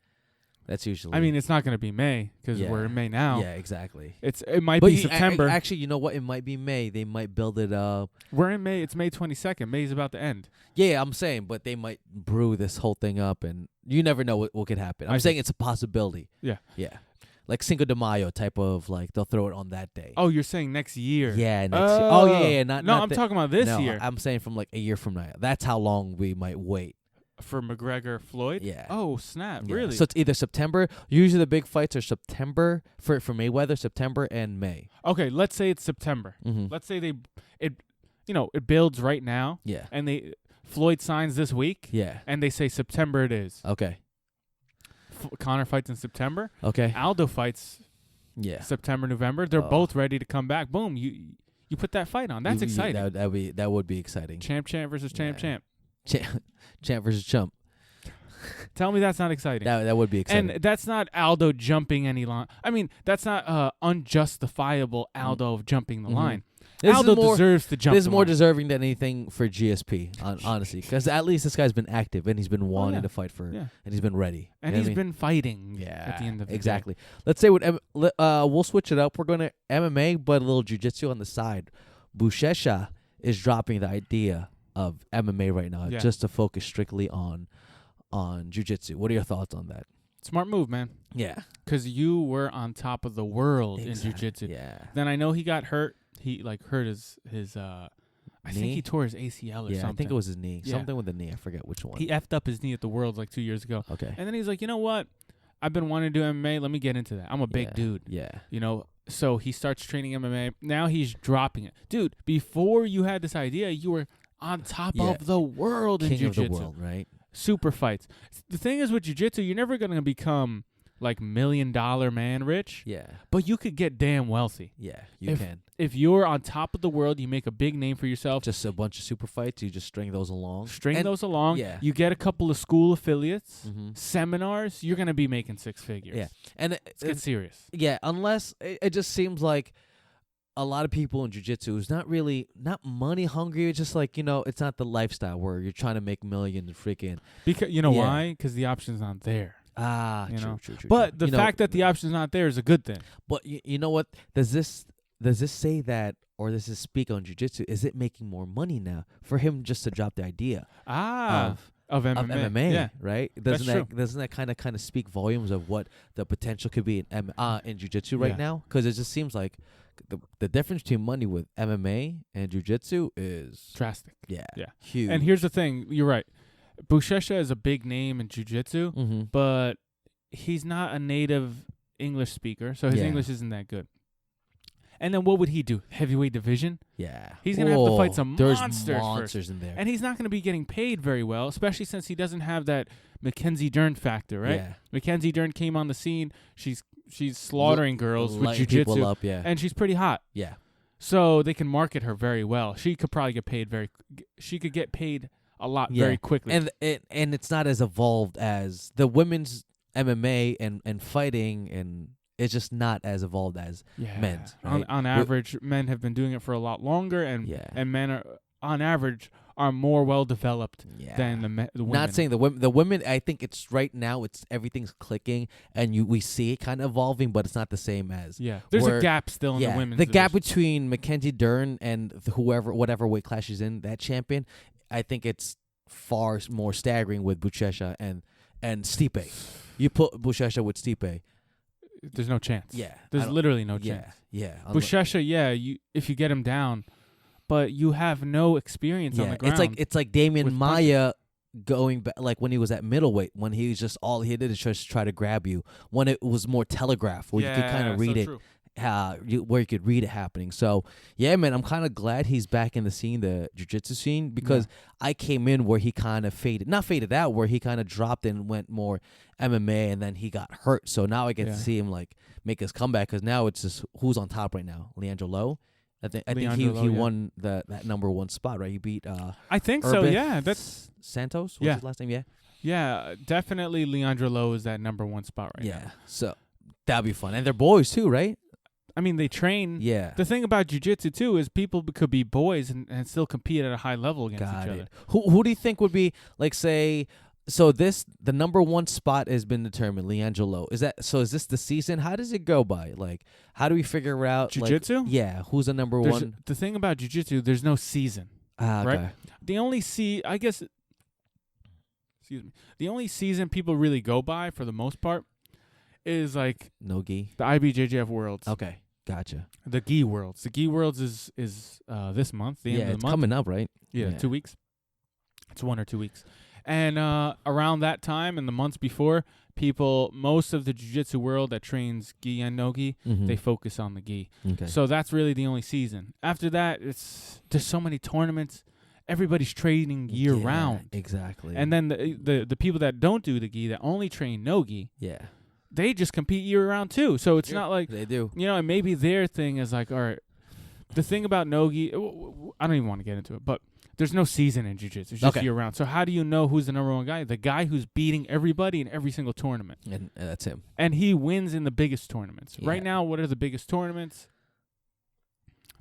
[SPEAKER 1] That's usually.
[SPEAKER 2] I mean, it's not gonna be May because
[SPEAKER 1] Yeah.
[SPEAKER 2] we're in May now.
[SPEAKER 1] Yeah, exactly.
[SPEAKER 2] It might
[SPEAKER 1] But
[SPEAKER 2] be September.
[SPEAKER 1] Actually, you know what? It might be May. They might build it up.
[SPEAKER 2] We're in May. It's May 22nd. May's about to end.
[SPEAKER 1] Yeah, I'm saying, but they might brew this whole thing up, and you never know what could happen. I'm
[SPEAKER 2] I
[SPEAKER 1] saying
[SPEAKER 2] see.
[SPEAKER 1] it's a possibility.
[SPEAKER 2] Yeah.
[SPEAKER 1] Yeah. Like Cinco de Mayo type of, like, they'll throw it on that day.
[SPEAKER 2] Oh, you're saying next year?
[SPEAKER 1] Yeah, next year. Oh, yeah.
[SPEAKER 2] No,
[SPEAKER 1] Not
[SPEAKER 2] I'm talking about this
[SPEAKER 1] no,
[SPEAKER 2] year
[SPEAKER 1] I'm saying from like a year from now. That's how long we might wait.
[SPEAKER 2] for McGregor Floyd.
[SPEAKER 1] Yeah.
[SPEAKER 2] Oh snap!
[SPEAKER 1] Yeah.
[SPEAKER 2] Really?
[SPEAKER 1] So it's either September. Usually the big fights are September for Mayweather, September and May.
[SPEAKER 2] Okay, let's say it's September.
[SPEAKER 1] Mm-hmm.
[SPEAKER 2] Let's say it builds right now,
[SPEAKER 1] Yeah.
[SPEAKER 2] and Floyd signs this week,
[SPEAKER 1] Yeah.
[SPEAKER 2] and they say September it is.
[SPEAKER 1] Okay.
[SPEAKER 2] Conor fights in September.
[SPEAKER 1] Okay.
[SPEAKER 2] Aldo fights
[SPEAKER 1] Yeah.
[SPEAKER 2] September, November. They're
[SPEAKER 1] Oh.
[SPEAKER 2] both ready to come back. Boom! You put that fight on. That's exciting.
[SPEAKER 1] That would be exciting.
[SPEAKER 2] Champ versus champ.
[SPEAKER 1] Champ versus chump.
[SPEAKER 2] Tell me that's not exciting.
[SPEAKER 1] That would be exciting.
[SPEAKER 2] And that's not Aldo jumping any line. I mean, that's not unjustifiable Aldo of jumping the
[SPEAKER 1] Mhm.
[SPEAKER 2] line.
[SPEAKER 1] This
[SPEAKER 2] Aldo
[SPEAKER 1] is more,
[SPEAKER 2] deserves to jump
[SPEAKER 1] This is
[SPEAKER 2] the
[SPEAKER 1] more
[SPEAKER 2] line.
[SPEAKER 1] deserving than anything for GSP, honestly, because at least this guy's been active and he's been wanting
[SPEAKER 2] yeah.
[SPEAKER 1] to fight for,
[SPEAKER 2] Yeah.
[SPEAKER 1] and he's been ready.
[SPEAKER 2] And
[SPEAKER 1] You know
[SPEAKER 2] he's
[SPEAKER 1] what I mean?
[SPEAKER 2] been fighting
[SPEAKER 1] Yeah,
[SPEAKER 2] at the end of the
[SPEAKER 1] exactly. Let's say we'll switch it up. We're going to MMA, but a little jiu-jitsu on the side. Buchecha is dropping the idea of MMA right now,
[SPEAKER 2] Yeah.
[SPEAKER 1] just to focus strictly on jiu-jitsu. What are your thoughts on that?
[SPEAKER 2] day. Smart move, man.
[SPEAKER 1] Yeah,
[SPEAKER 2] Because you were on top of the world in jiu-jitsu.
[SPEAKER 1] Yeah,
[SPEAKER 2] Then I know he got hurt. He hurt his I think
[SPEAKER 1] Knee?
[SPEAKER 2] he tore his ACL or
[SPEAKER 1] yeah.
[SPEAKER 2] something.
[SPEAKER 1] I think it was his knee.
[SPEAKER 2] Yeah.
[SPEAKER 1] Something with the knee. I forget which one.
[SPEAKER 2] He effed up his knee at the Worlds like 2 years ago.
[SPEAKER 1] Okay.
[SPEAKER 2] And then he's like, you know what? I've been wanting to do MMA. Let me get into that. I'm a big
[SPEAKER 1] Yeah,
[SPEAKER 2] dude.
[SPEAKER 1] Yeah.
[SPEAKER 2] You know, so he starts training MMA. Now he's dropping it. Dude, before you had this idea, you were on top
[SPEAKER 1] Yeah.
[SPEAKER 2] of the world in
[SPEAKER 1] King of
[SPEAKER 2] jiu-jitsu.
[SPEAKER 1] the world, right?
[SPEAKER 2] Super fights. The thing is with jiu-jitsu, you're never going to become like $1 million man rich.
[SPEAKER 1] Yeah.
[SPEAKER 2] But you could get damn wealthy.
[SPEAKER 1] Yeah, you can.
[SPEAKER 2] If you're on top of the world, you make a big name for yourself.
[SPEAKER 1] Just a bunch of super fights, you just string those along.
[SPEAKER 2] Yeah. You get a couple of school affiliates,
[SPEAKER 1] Mm-hmm.
[SPEAKER 2] seminars, you're going to be making six figures.
[SPEAKER 1] Yeah. And
[SPEAKER 2] Let's get serious.
[SPEAKER 1] Yeah, unless it just seems like a lot of people in jiu-jitsu is not money hungry. It's just like, it's not the lifestyle where you're trying to make millions freaking.
[SPEAKER 2] Because why? Because the option's not there.
[SPEAKER 1] True.
[SPEAKER 2] But the fact that the option's not there is a good thing.
[SPEAKER 1] But you know what? Does this say that, or does this speak on jiu-jitsu? Is it making more money now for him just to drop the idea
[SPEAKER 2] of MMA?
[SPEAKER 1] Yeah, right. Doesn't
[SPEAKER 2] That's
[SPEAKER 1] that kind of speak volumes of what the potential could be in jiu-jitsu right now? Because it just seems like the difference between money with MMA and jiu-jitsu is
[SPEAKER 2] drastic.
[SPEAKER 1] Yeah,
[SPEAKER 2] huge. And here's the thing: you're right. Buchecha is a big name in jiu-jitsu,
[SPEAKER 1] mm-hmm.
[SPEAKER 2] but he's not a native English speaker, so his English isn't that good. And then what would he do? Heavyweight division?
[SPEAKER 1] Yeah.
[SPEAKER 2] He's going to have to fight some
[SPEAKER 1] There's
[SPEAKER 2] monsters
[SPEAKER 1] first. In there.
[SPEAKER 2] And he's not going to be getting paid very well, especially since he doesn't have that Mackenzie Dern factor, right?
[SPEAKER 1] Yeah.
[SPEAKER 2] Mackenzie Dern came on the scene. She's slaughtering girls with jiu-jitsu.
[SPEAKER 1] People up, yeah.
[SPEAKER 2] And she's pretty hot.
[SPEAKER 1] Yeah.
[SPEAKER 2] So they can market her very well. She could probably get paid she could get paid a lot very quickly.
[SPEAKER 1] And it's not as evolved as the women's MMA and fighting, and it's just not as evolved as men's. Right?
[SPEAKER 2] On average, men have been doing it for a lot longer, and men are on average are more well developed than the women.
[SPEAKER 1] Not saying the women. The women, I think it's right now. It's everything's clicking, and we see it kind of evolving, but it's not the same as.
[SPEAKER 2] Yeah, there's a gap still in the women's.
[SPEAKER 1] The gap between Mackenzie Dern and whatever weight class she's in, that champion, I think it's far more staggering with Buchecha and Stipe. You put Buchecha with Stipe.
[SPEAKER 2] There's no chance.
[SPEAKER 1] Yeah.
[SPEAKER 2] There's literally no chance.
[SPEAKER 1] Yeah.
[SPEAKER 2] Buchecha, if you get him down, but you have no experience on the ground.
[SPEAKER 1] It's like Damian Maia going back, like when he was at middleweight, when he was just all he did is just try to grab you. When it was more telegraphed, where you could kind of read it.
[SPEAKER 2] True.
[SPEAKER 1] Where you could read it happening. So, man, I'm kind of glad he's back in the scene, the jiu-jitsu scene, because I came in where he kind of not faded out, where he kind of dropped and went more MMA, and then he got hurt. So now I get to see him make his comeback, because now it's just who's on top right now, Leandro Lo. I think he won that number one spot, right? He beat
[SPEAKER 2] I think
[SPEAKER 1] Urbith
[SPEAKER 2] so. Yeah, that's
[SPEAKER 1] Santos. What's his last name?
[SPEAKER 2] Yeah, definitely Leandro Lo is that number one spot right now.
[SPEAKER 1] Yeah, so that'd be fun, and they're boys too, right?
[SPEAKER 2] I mean, they train. Yeah. The thing about jiu-jitsu, too, is people could be boys and still compete at a high level against each other.
[SPEAKER 1] Who do you think would be, like, say, so the number one spot has been determined, Leandro Lo. Is this the season? How does it go by? Like, how do we figure out?
[SPEAKER 2] Jiu-jitsu?
[SPEAKER 1] Who's the number one?
[SPEAKER 2] The thing about jiu-jitsu, there's no season. Right?
[SPEAKER 1] Okay.
[SPEAKER 2] The only the only season people really go by, for the most part, is, like,
[SPEAKER 1] no gi.
[SPEAKER 2] The IBJJF Worlds.
[SPEAKER 1] Okay. Gotcha.
[SPEAKER 2] The gi Worlds. The gi Worlds is this month. The end of the month.
[SPEAKER 1] It's coming up, right?
[SPEAKER 2] Yeah, 2 weeks. It's 1 or 2 weeks. And around that time and the months before, most of the jiu-jitsu world that trains gi and no gi, they focus on the gi.
[SPEAKER 1] Okay.
[SPEAKER 2] So that's really the only season. After that, there's so many tournaments. Everybody's training year round.
[SPEAKER 1] Exactly.
[SPEAKER 2] And then the people that don't do the gi, that only train no gi, they just compete year round too. So it's not like
[SPEAKER 1] they do.
[SPEAKER 2] And maybe their thing is like, all right, the thing about no-gi, I don't even want to get into it, but there's no season in jiu-jitsu. It's just year round. So how do you know who's the number one guy? The guy who's beating everybody in every single tournament.
[SPEAKER 1] And that's him.
[SPEAKER 2] And he wins in the biggest tournaments.
[SPEAKER 1] Yeah.
[SPEAKER 2] Right now, what are the biggest tournaments?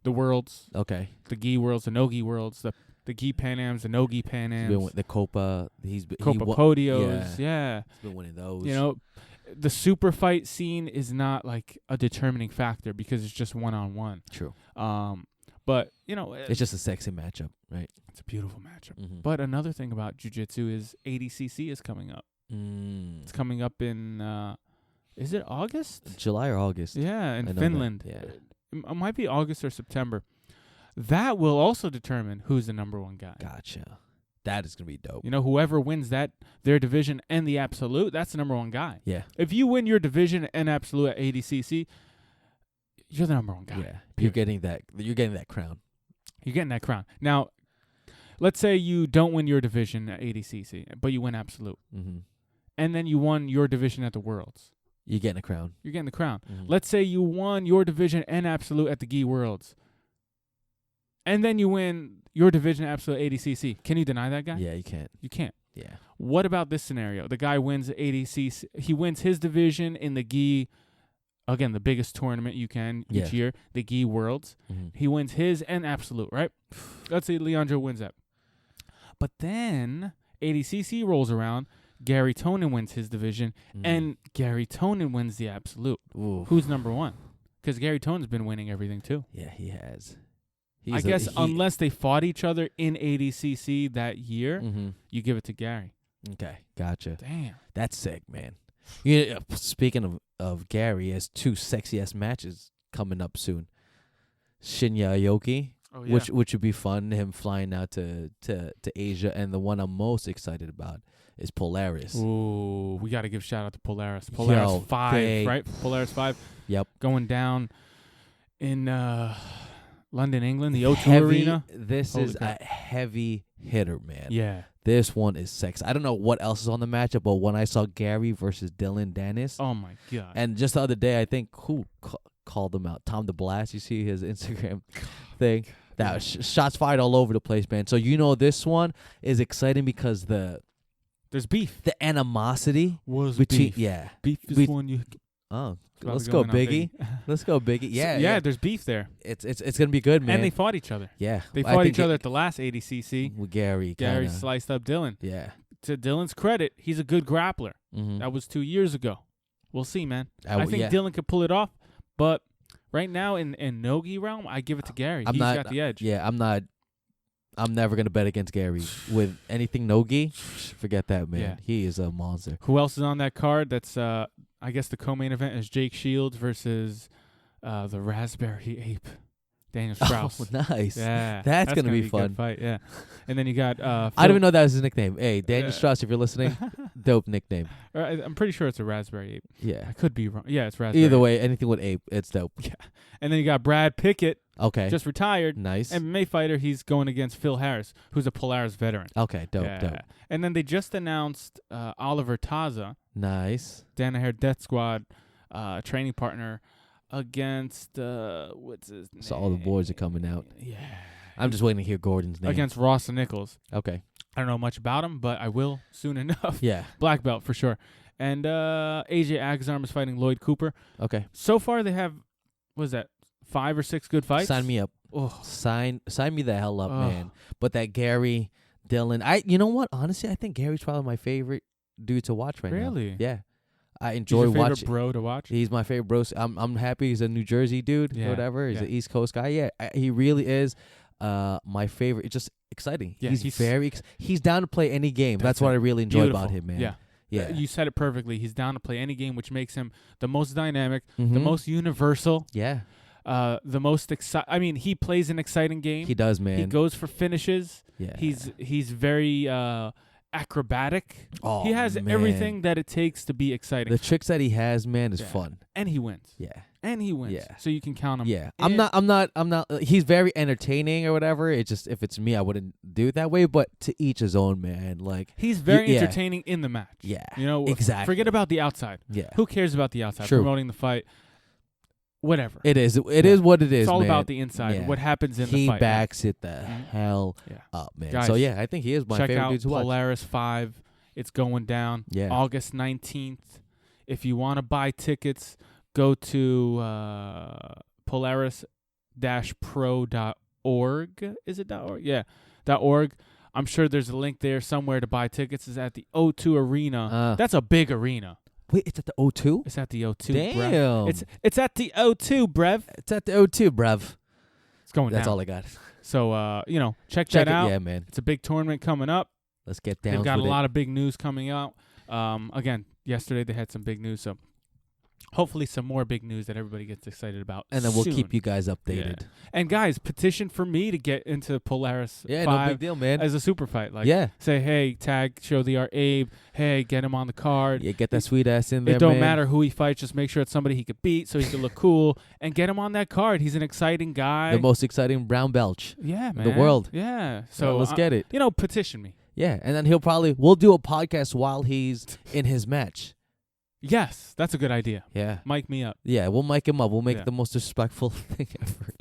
[SPEAKER 2] The Worlds.
[SPEAKER 1] Okay.
[SPEAKER 2] The gi Worlds, the no-gi Worlds, the gi Pan Ams, the no-gi Pan Ams.
[SPEAKER 1] The Copa.
[SPEAKER 2] Copa Podios. Yeah.
[SPEAKER 1] He's been winning those.
[SPEAKER 2] The super fight scene is not like a determining factor because it's just one-on-one.
[SPEAKER 1] True.
[SPEAKER 2] But,
[SPEAKER 1] it's just a sexy matchup, right?
[SPEAKER 2] It's a beautiful matchup.
[SPEAKER 1] Mm-hmm.
[SPEAKER 2] But another thing about jiu-jitsu is ADCC is coming up. It's coming up in, is it August?
[SPEAKER 1] July or August?
[SPEAKER 2] Yeah, in Finland.
[SPEAKER 1] Yeah.
[SPEAKER 2] It might be August or September. That will also determine who's the number one guy.
[SPEAKER 1] Gotcha. That is going to be dope.
[SPEAKER 2] Whoever wins their division and the absolute, that's the number one guy.
[SPEAKER 1] Yeah.
[SPEAKER 2] If you win your division and absolute at ADCC, you're the number one guy.
[SPEAKER 1] Yeah. You're getting that crown.
[SPEAKER 2] You're getting that crown. Now, let's say you don't win your division at ADCC, but you win absolute.
[SPEAKER 1] Mm-hmm.
[SPEAKER 2] And then you won your division at the Worlds.
[SPEAKER 1] You're getting a crown.
[SPEAKER 2] You're getting the crown.
[SPEAKER 1] Mhm.
[SPEAKER 2] Let's say you won your division and absolute at the GI Worlds. And then you win your division absolute ADCC. Can you deny that guy?
[SPEAKER 1] Yeah, you can't.
[SPEAKER 2] You can't.
[SPEAKER 1] Yeah.
[SPEAKER 2] What about this scenario? The guy wins ADCC. He wins his division in the GI, again, the biggest tournament you can each year, the GI Worlds.
[SPEAKER 1] Mhm.
[SPEAKER 2] He wins his and absolute, right? Let's say Leandro wins that. But then ADCC rolls around. Garry Tonon wins his division, and Garry Tonon wins the absolute.
[SPEAKER 1] Ooh.
[SPEAKER 2] Who's number one? Because Garry Tonon's been winning everything too.
[SPEAKER 1] Yeah, he has.
[SPEAKER 2] I guess unless they fought each other in ADCC that year,
[SPEAKER 1] Mhm.
[SPEAKER 2] you give it to Garry.
[SPEAKER 1] Okay, gotcha.
[SPEAKER 2] Damn.
[SPEAKER 1] That's sick, man. Yeah. Speaking of Garry, he has 2 sexy ass matches coming up soon. Shinya Aoki, which would be fun. Him flying out to Asia, and the one I'm most excited about is Polaris.
[SPEAKER 2] Ooh, we got to give shout out to Polaris. Polaris 5, right? Polaris 5.
[SPEAKER 1] Yep.
[SPEAKER 2] Going down in London, England, the O2 Arena.
[SPEAKER 1] This
[SPEAKER 2] Holy
[SPEAKER 1] is
[SPEAKER 2] crap.
[SPEAKER 1] a heavy hitter, man.
[SPEAKER 2] Yeah.
[SPEAKER 1] This one is sexy. I don't know what else is on the matchup, but when I saw Garry versus Dillon Danis,
[SPEAKER 2] Oh, my God.
[SPEAKER 1] and just the other day, I think who called him out? Tom the Blast. You see his Instagram thing? That was shots fired all over the place, man. So this one is exciting because
[SPEAKER 2] There's beef.
[SPEAKER 1] the animosity
[SPEAKER 2] Was
[SPEAKER 1] between
[SPEAKER 2] beef. Beef is one you...
[SPEAKER 1] Oh,
[SPEAKER 2] Probably
[SPEAKER 1] let's go,
[SPEAKER 2] going on,
[SPEAKER 1] Biggie. Let's go, Biggie. Yeah,
[SPEAKER 2] yeah, there's beef there.
[SPEAKER 1] It's gonna be good, man.
[SPEAKER 2] And they fought each other.
[SPEAKER 1] Yeah,
[SPEAKER 2] They
[SPEAKER 1] I
[SPEAKER 2] fought
[SPEAKER 1] think
[SPEAKER 2] each other at the last ADCC.
[SPEAKER 1] with Garry.
[SPEAKER 2] Garry
[SPEAKER 1] kinda,
[SPEAKER 2] sliced up Dillon.
[SPEAKER 1] Yeah.
[SPEAKER 2] To Dillon's credit, he's a good grappler.
[SPEAKER 1] Mm-hmm.
[SPEAKER 2] That was 2 years ago. We'll see, man. I think
[SPEAKER 1] yeah.
[SPEAKER 2] Dillon could pull it off, but right now in no-gi realm, I give it to Garry. He's got the edge.
[SPEAKER 1] Yeah, I'm never gonna bet against Garry with anything no-gi. Forget that, man.
[SPEAKER 2] Yeah.
[SPEAKER 1] He is a monster.
[SPEAKER 2] Who else is on that card? That's I guess the co-main event is Jake Shields versus the Raspberry Ape, Daniel Strauss.
[SPEAKER 1] Oh, nice.
[SPEAKER 2] Yeah,
[SPEAKER 1] That's gonna be
[SPEAKER 2] a good
[SPEAKER 1] fun.
[SPEAKER 2] fight. Yeah, and then you got.
[SPEAKER 1] I didn't even know that was his nickname. Hey, Daniel Strauss, if you're listening, dope nickname.
[SPEAKER 2] I'm pretty sure it's a Raspberry Ape.
[SPEAKER 1] Yeah.
[SPEAKER 2] I could be wrong. Yeah, it's Raspberry.
[SPEAKER 1] Either way, anything with ape, it's dope.
[SPEAKER 2] Yeah, and then you got Brad Pickett,
[SPEAKER 1] Okay.
[SPEAKER 2] just retired.
[SPEAKER 1] Nice.
[SPEAKER 2] MMA fighter. He's going against Phil Harris, who's a Polaris veteran.
[SPEAKER 1] Okay, dope,
[SPEAKER 2] Yeah.
[SPEAKER 1] dope.
[SPEAKER 2] And then they just announced Oliver Taza,
[SPEAKER 1] Nice.
[SPEAKER 2] Danaher Death Squad training partner, against what's his name?
[SPEAKER 1] So all the boards are coming out.
[SPEAKER 2] Yeah.
[SPEAKER 1] I'm just waiting to hear Gordon's name.
[SPEAKER 2] Against Ross and Nichols.
[SPEAKER 1] Okay.
[SPEAKER 2] I don't know much about him, but I will soon enough.
[SPEAKER 1] Yeah.
[SPEAKER 2] Black belt for sure. And AJ Agazarm is fighting Lloyd Cooper.
[SPEAKER 1] Okay.
[SPEAKER 2] So far they have, what is that, 5 or 6 good fights?
[SPEAKER 1] Sign me up.
[SPEAKER 2] Oh.
[SPEAKER 1] Sign me the hell up,
[SPEAKER 2] Oh.
[SPEAKER 1] man. But that Garry, Dillon, you know what? Honestly, I think Gary's probably my favorite dude to watch right now.
[SPEAKER 2] Really?
[SPEAKER 1] Yeah. I
[SPEAKER 2] He's
[SPEAKER 1] enjoy
[SPEAKER 2] your favorite
[SPEAKER 1] watching.
[SPEAKER 2] bro to watch?
[SPEAKER 1] He's my favorite bro. I'm happy he's a New Jersey dude
[SPEAKER 2] Yeah,
[SPEAKER 1] or whatever. He's
[SPEAKER 2] yeah.
[SPEAKER 1] an East Coast guy. Yeah, he really is my favorite. It's just exciting.
[SPEAKER 2] Yeah,
[SPEAKER 1] he's
[SPEAKER 2] he's-
[SPEAKER 1] he's down to play any game. That's what I really enjoy about him, man.
[SPEAKER 2] Yeah.
[SPEAKER 1] Yeah.
[SPEAKER 2] You said it perfectly. He's down to play any game, which makes him the most dynamic, the
[SPEAKER 1] Mhm.
[SPEAKER 2] most universal,
[SPEAKER 1] Yeah.
[SPEAKER 2] the most exciting. I mean, he plays an exciting game.
[SPEAKER 1] He does, man.
[SPEAKER 2] He goes for finishes.
[SPEAKER 1] Yeah.
[SPEAKER 2] He's very acrobatic.
[SPEAKER 1] Oh,
[SPEAKER 2] He has
[SPEAKER 1] man.
[SPEAKER 2] everything that it takes to be exciting.
[SPEAKER 1] The tricks that he has, man, is
[SPEAKER 2] Yeah.
[SPEAKER 1] fun.
[SPEAKER 2] And he wins.
[SPEAKER 1] Yeah.
[SPEAKER 2] And he wins.
[SPEAKER 1] Yeah.
[SPEAKER 2] So you can count him.
[SPEAKER 1] Yeah.
[SPEAKER 2] in.
[SPEAKER 1] I'm not. He's very entertaining or whatever. It's just if it's me, I wouldn't do it that way. But to each his own, man. Like.
[SPEAKER 2] He's very
[SPEAKER 1] yeah.
[SPEAKER 2] entertaining in the match.
[SPEAKER 1] Yeah.
[SPEAKER 2] You know,
[SPEAKER 1] Exactly.
[SPEAKER 2] forget about the outside.
[SPEAKER 1] Yeah.
[SPEAKER 2] Who cares about the outside?
[SPEAKER 1] True.
[SPEAKER 2] Promoting the fight. Whatever.
[SPEAKER 1] It is. It is what it is.
[SPEAKER 2] It's all
[SPEAKER 1] man.
[SPEAKER 2] about the inside.
[SPEAKER 1] Yeah.
[SPEAKER 2] What happens in the
[SPEAKER 1] He
[SPEAKER 2] fight.
[SPEAKER 1] backs it the
[SPEAKER 2] Mhm.
[SPEAKER 1] hell
[SPEAKER 2] Yeah.
[SPEAKER 1] up, man.
[SPEAKER 2] Guys,
[SPEAKER 1] so yeah, I think he is my
[SPEAKER 2] Check
[SPEAKER 1] favorite
[SPEAKER 2] out
[SPEAKER 1] dude to watch.
[SPEAKER 2] Polaris 5. It's going down
[SPEAKER 1] Yeah.
[SPEAKER 2] August 19th. If you want to buy tickets, go to polaris-pro.org. Is it .org? Yeah, .org. I'm sure there's a link there somewhere to buy tickets. It's at the O2 Arena. That's a big arena.
[SPEAKER 1] Wait, it's at the O2?
[SPEAKER 2] It's at the O2.
[SPEAKER 1] Damn.
[SPEAKER 2] Brev. It's at the O2, Brev.
[SPEAKER 1] It's at the O2, bruv.
[SPEAKER 2] It's going
[SPEAKER 1] That's
[SPEAKER 2] down.
[SPEAKER 1] all I got.
[SPEAKER 2] So, check
[SPEAKER 1] Check
[SPEAKER 2] that out.
[SPEAKER 1] it. Yeah, man.
[SPEAKER 2] It's a big tournament coming up.
[SPEAKER 1] Let's get down
[SPEAKER 2] They've got a
[SPEAKER 1] with
[SPEAKER 2] lot of big news coming out. Again, yesterday they had some big news, so hopefully some more big news that everybody gets excited about.
[SPEAKER 1] And then we'll
[SPEAKER 2] soon.
[SPEAKER 1] keep you guys updated.
[SPEAKER 2] Yeah. And guys, petition for me to get into Polaris
[SPEAKER 1] Yeah, no
[SPEAKER 2] 5
[SPEAKER 1] big deal, man.
[SPEAKER 2] as a super fight. Like,
[SPEAKER 1] Yeah.
[SPEAKER 2] say, hey, tag, show the art Abe. Hey, get him on the card.
[SPEAKER 1] Yeah, get that sweet ass in there,
[SPEAKER 2] It don't
[SPEAKER 1] man.
[SPEAKER 2] matter who he fights, just make sure it's somebody he could beat so he could look cool and get him on that card. He's an exciting guy.
[SPEAKER 1] The most exciting brown belch.
[SPEAKER 2] yeah, man.
[SPEAKER 1] the world.
[SPEAKER 2] Yeah. So
[SPEAKER 1] let's get it.
[SPEAKER 2] Petition me.
[SPEAKER 1] Yeah, and then we'll do a podcast while he's in his match.
[SPEAKER 2] Yes, that's a good idea.
[SPEAKER 1] Yeah.
[SPEAKER 2] Mic me up.
[SPEAKER 1] Yeah, we'll mic him up. We'll make
[SPEAKER 2] Yeah.
[SPEAKER 1] the most disrespectful thing ever.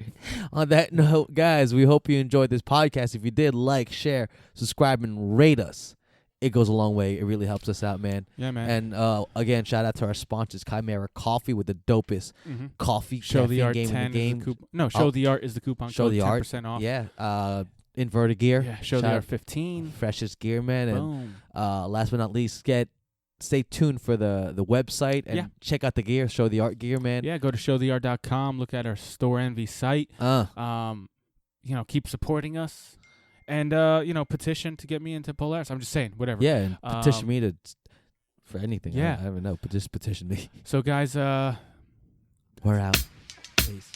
[SPEAKER 1] On that note, guys, we hope you enjoyed this podcast. If you did, like, share, subscribe, and rate us. It goes a long way. It really helps us out, man.
[SPEAKER 2] Yeah, man.
[SPEAKER 1] And again, shout out to our sponsors, Chimera Coffee with the dopest coffee
[SPEAKER 2] Show the
[SPEAKER 1] caffeine
[SPEAKER 2] Art
[SPEAKER 1] game
[SPEAKER 2] 10
[SPEAKER 1] in the game.
[SPEAKER 2] is the coupon. No, Show the Art is the coupon
[SPEAKER 1] Show
[SPEAKER 2] code.
[SPEAKER 1] the Art.
[SPEAKER 2] 10% off.
[SPEAKER 1] Yeah. Inverted gear.
[SPEAKER 2] Yeah, Show the Art 15.
[SPEAKER 1] Freshest gear, man.
[SPEAKER 2] Boom.
[SPEAKER 1] And last but not least, stay tuned for the website and check out the gear, Show the Art gear, man.
[SPEAKER 2] Yeah, go to showtheart.com. Look at our Store Envy site. Keep supporting us. And, petition to get me into Polaris. I'm just saying, whatever.
[SPEAKER 1] Yeah, and petition me for anything.
[SPEAKER 2] Yeah.
[SPEAKER 1] I don't know, but just petition me.
[SPEAKER 2] So, guys,
[SPEAKER 1] we're out. Peace.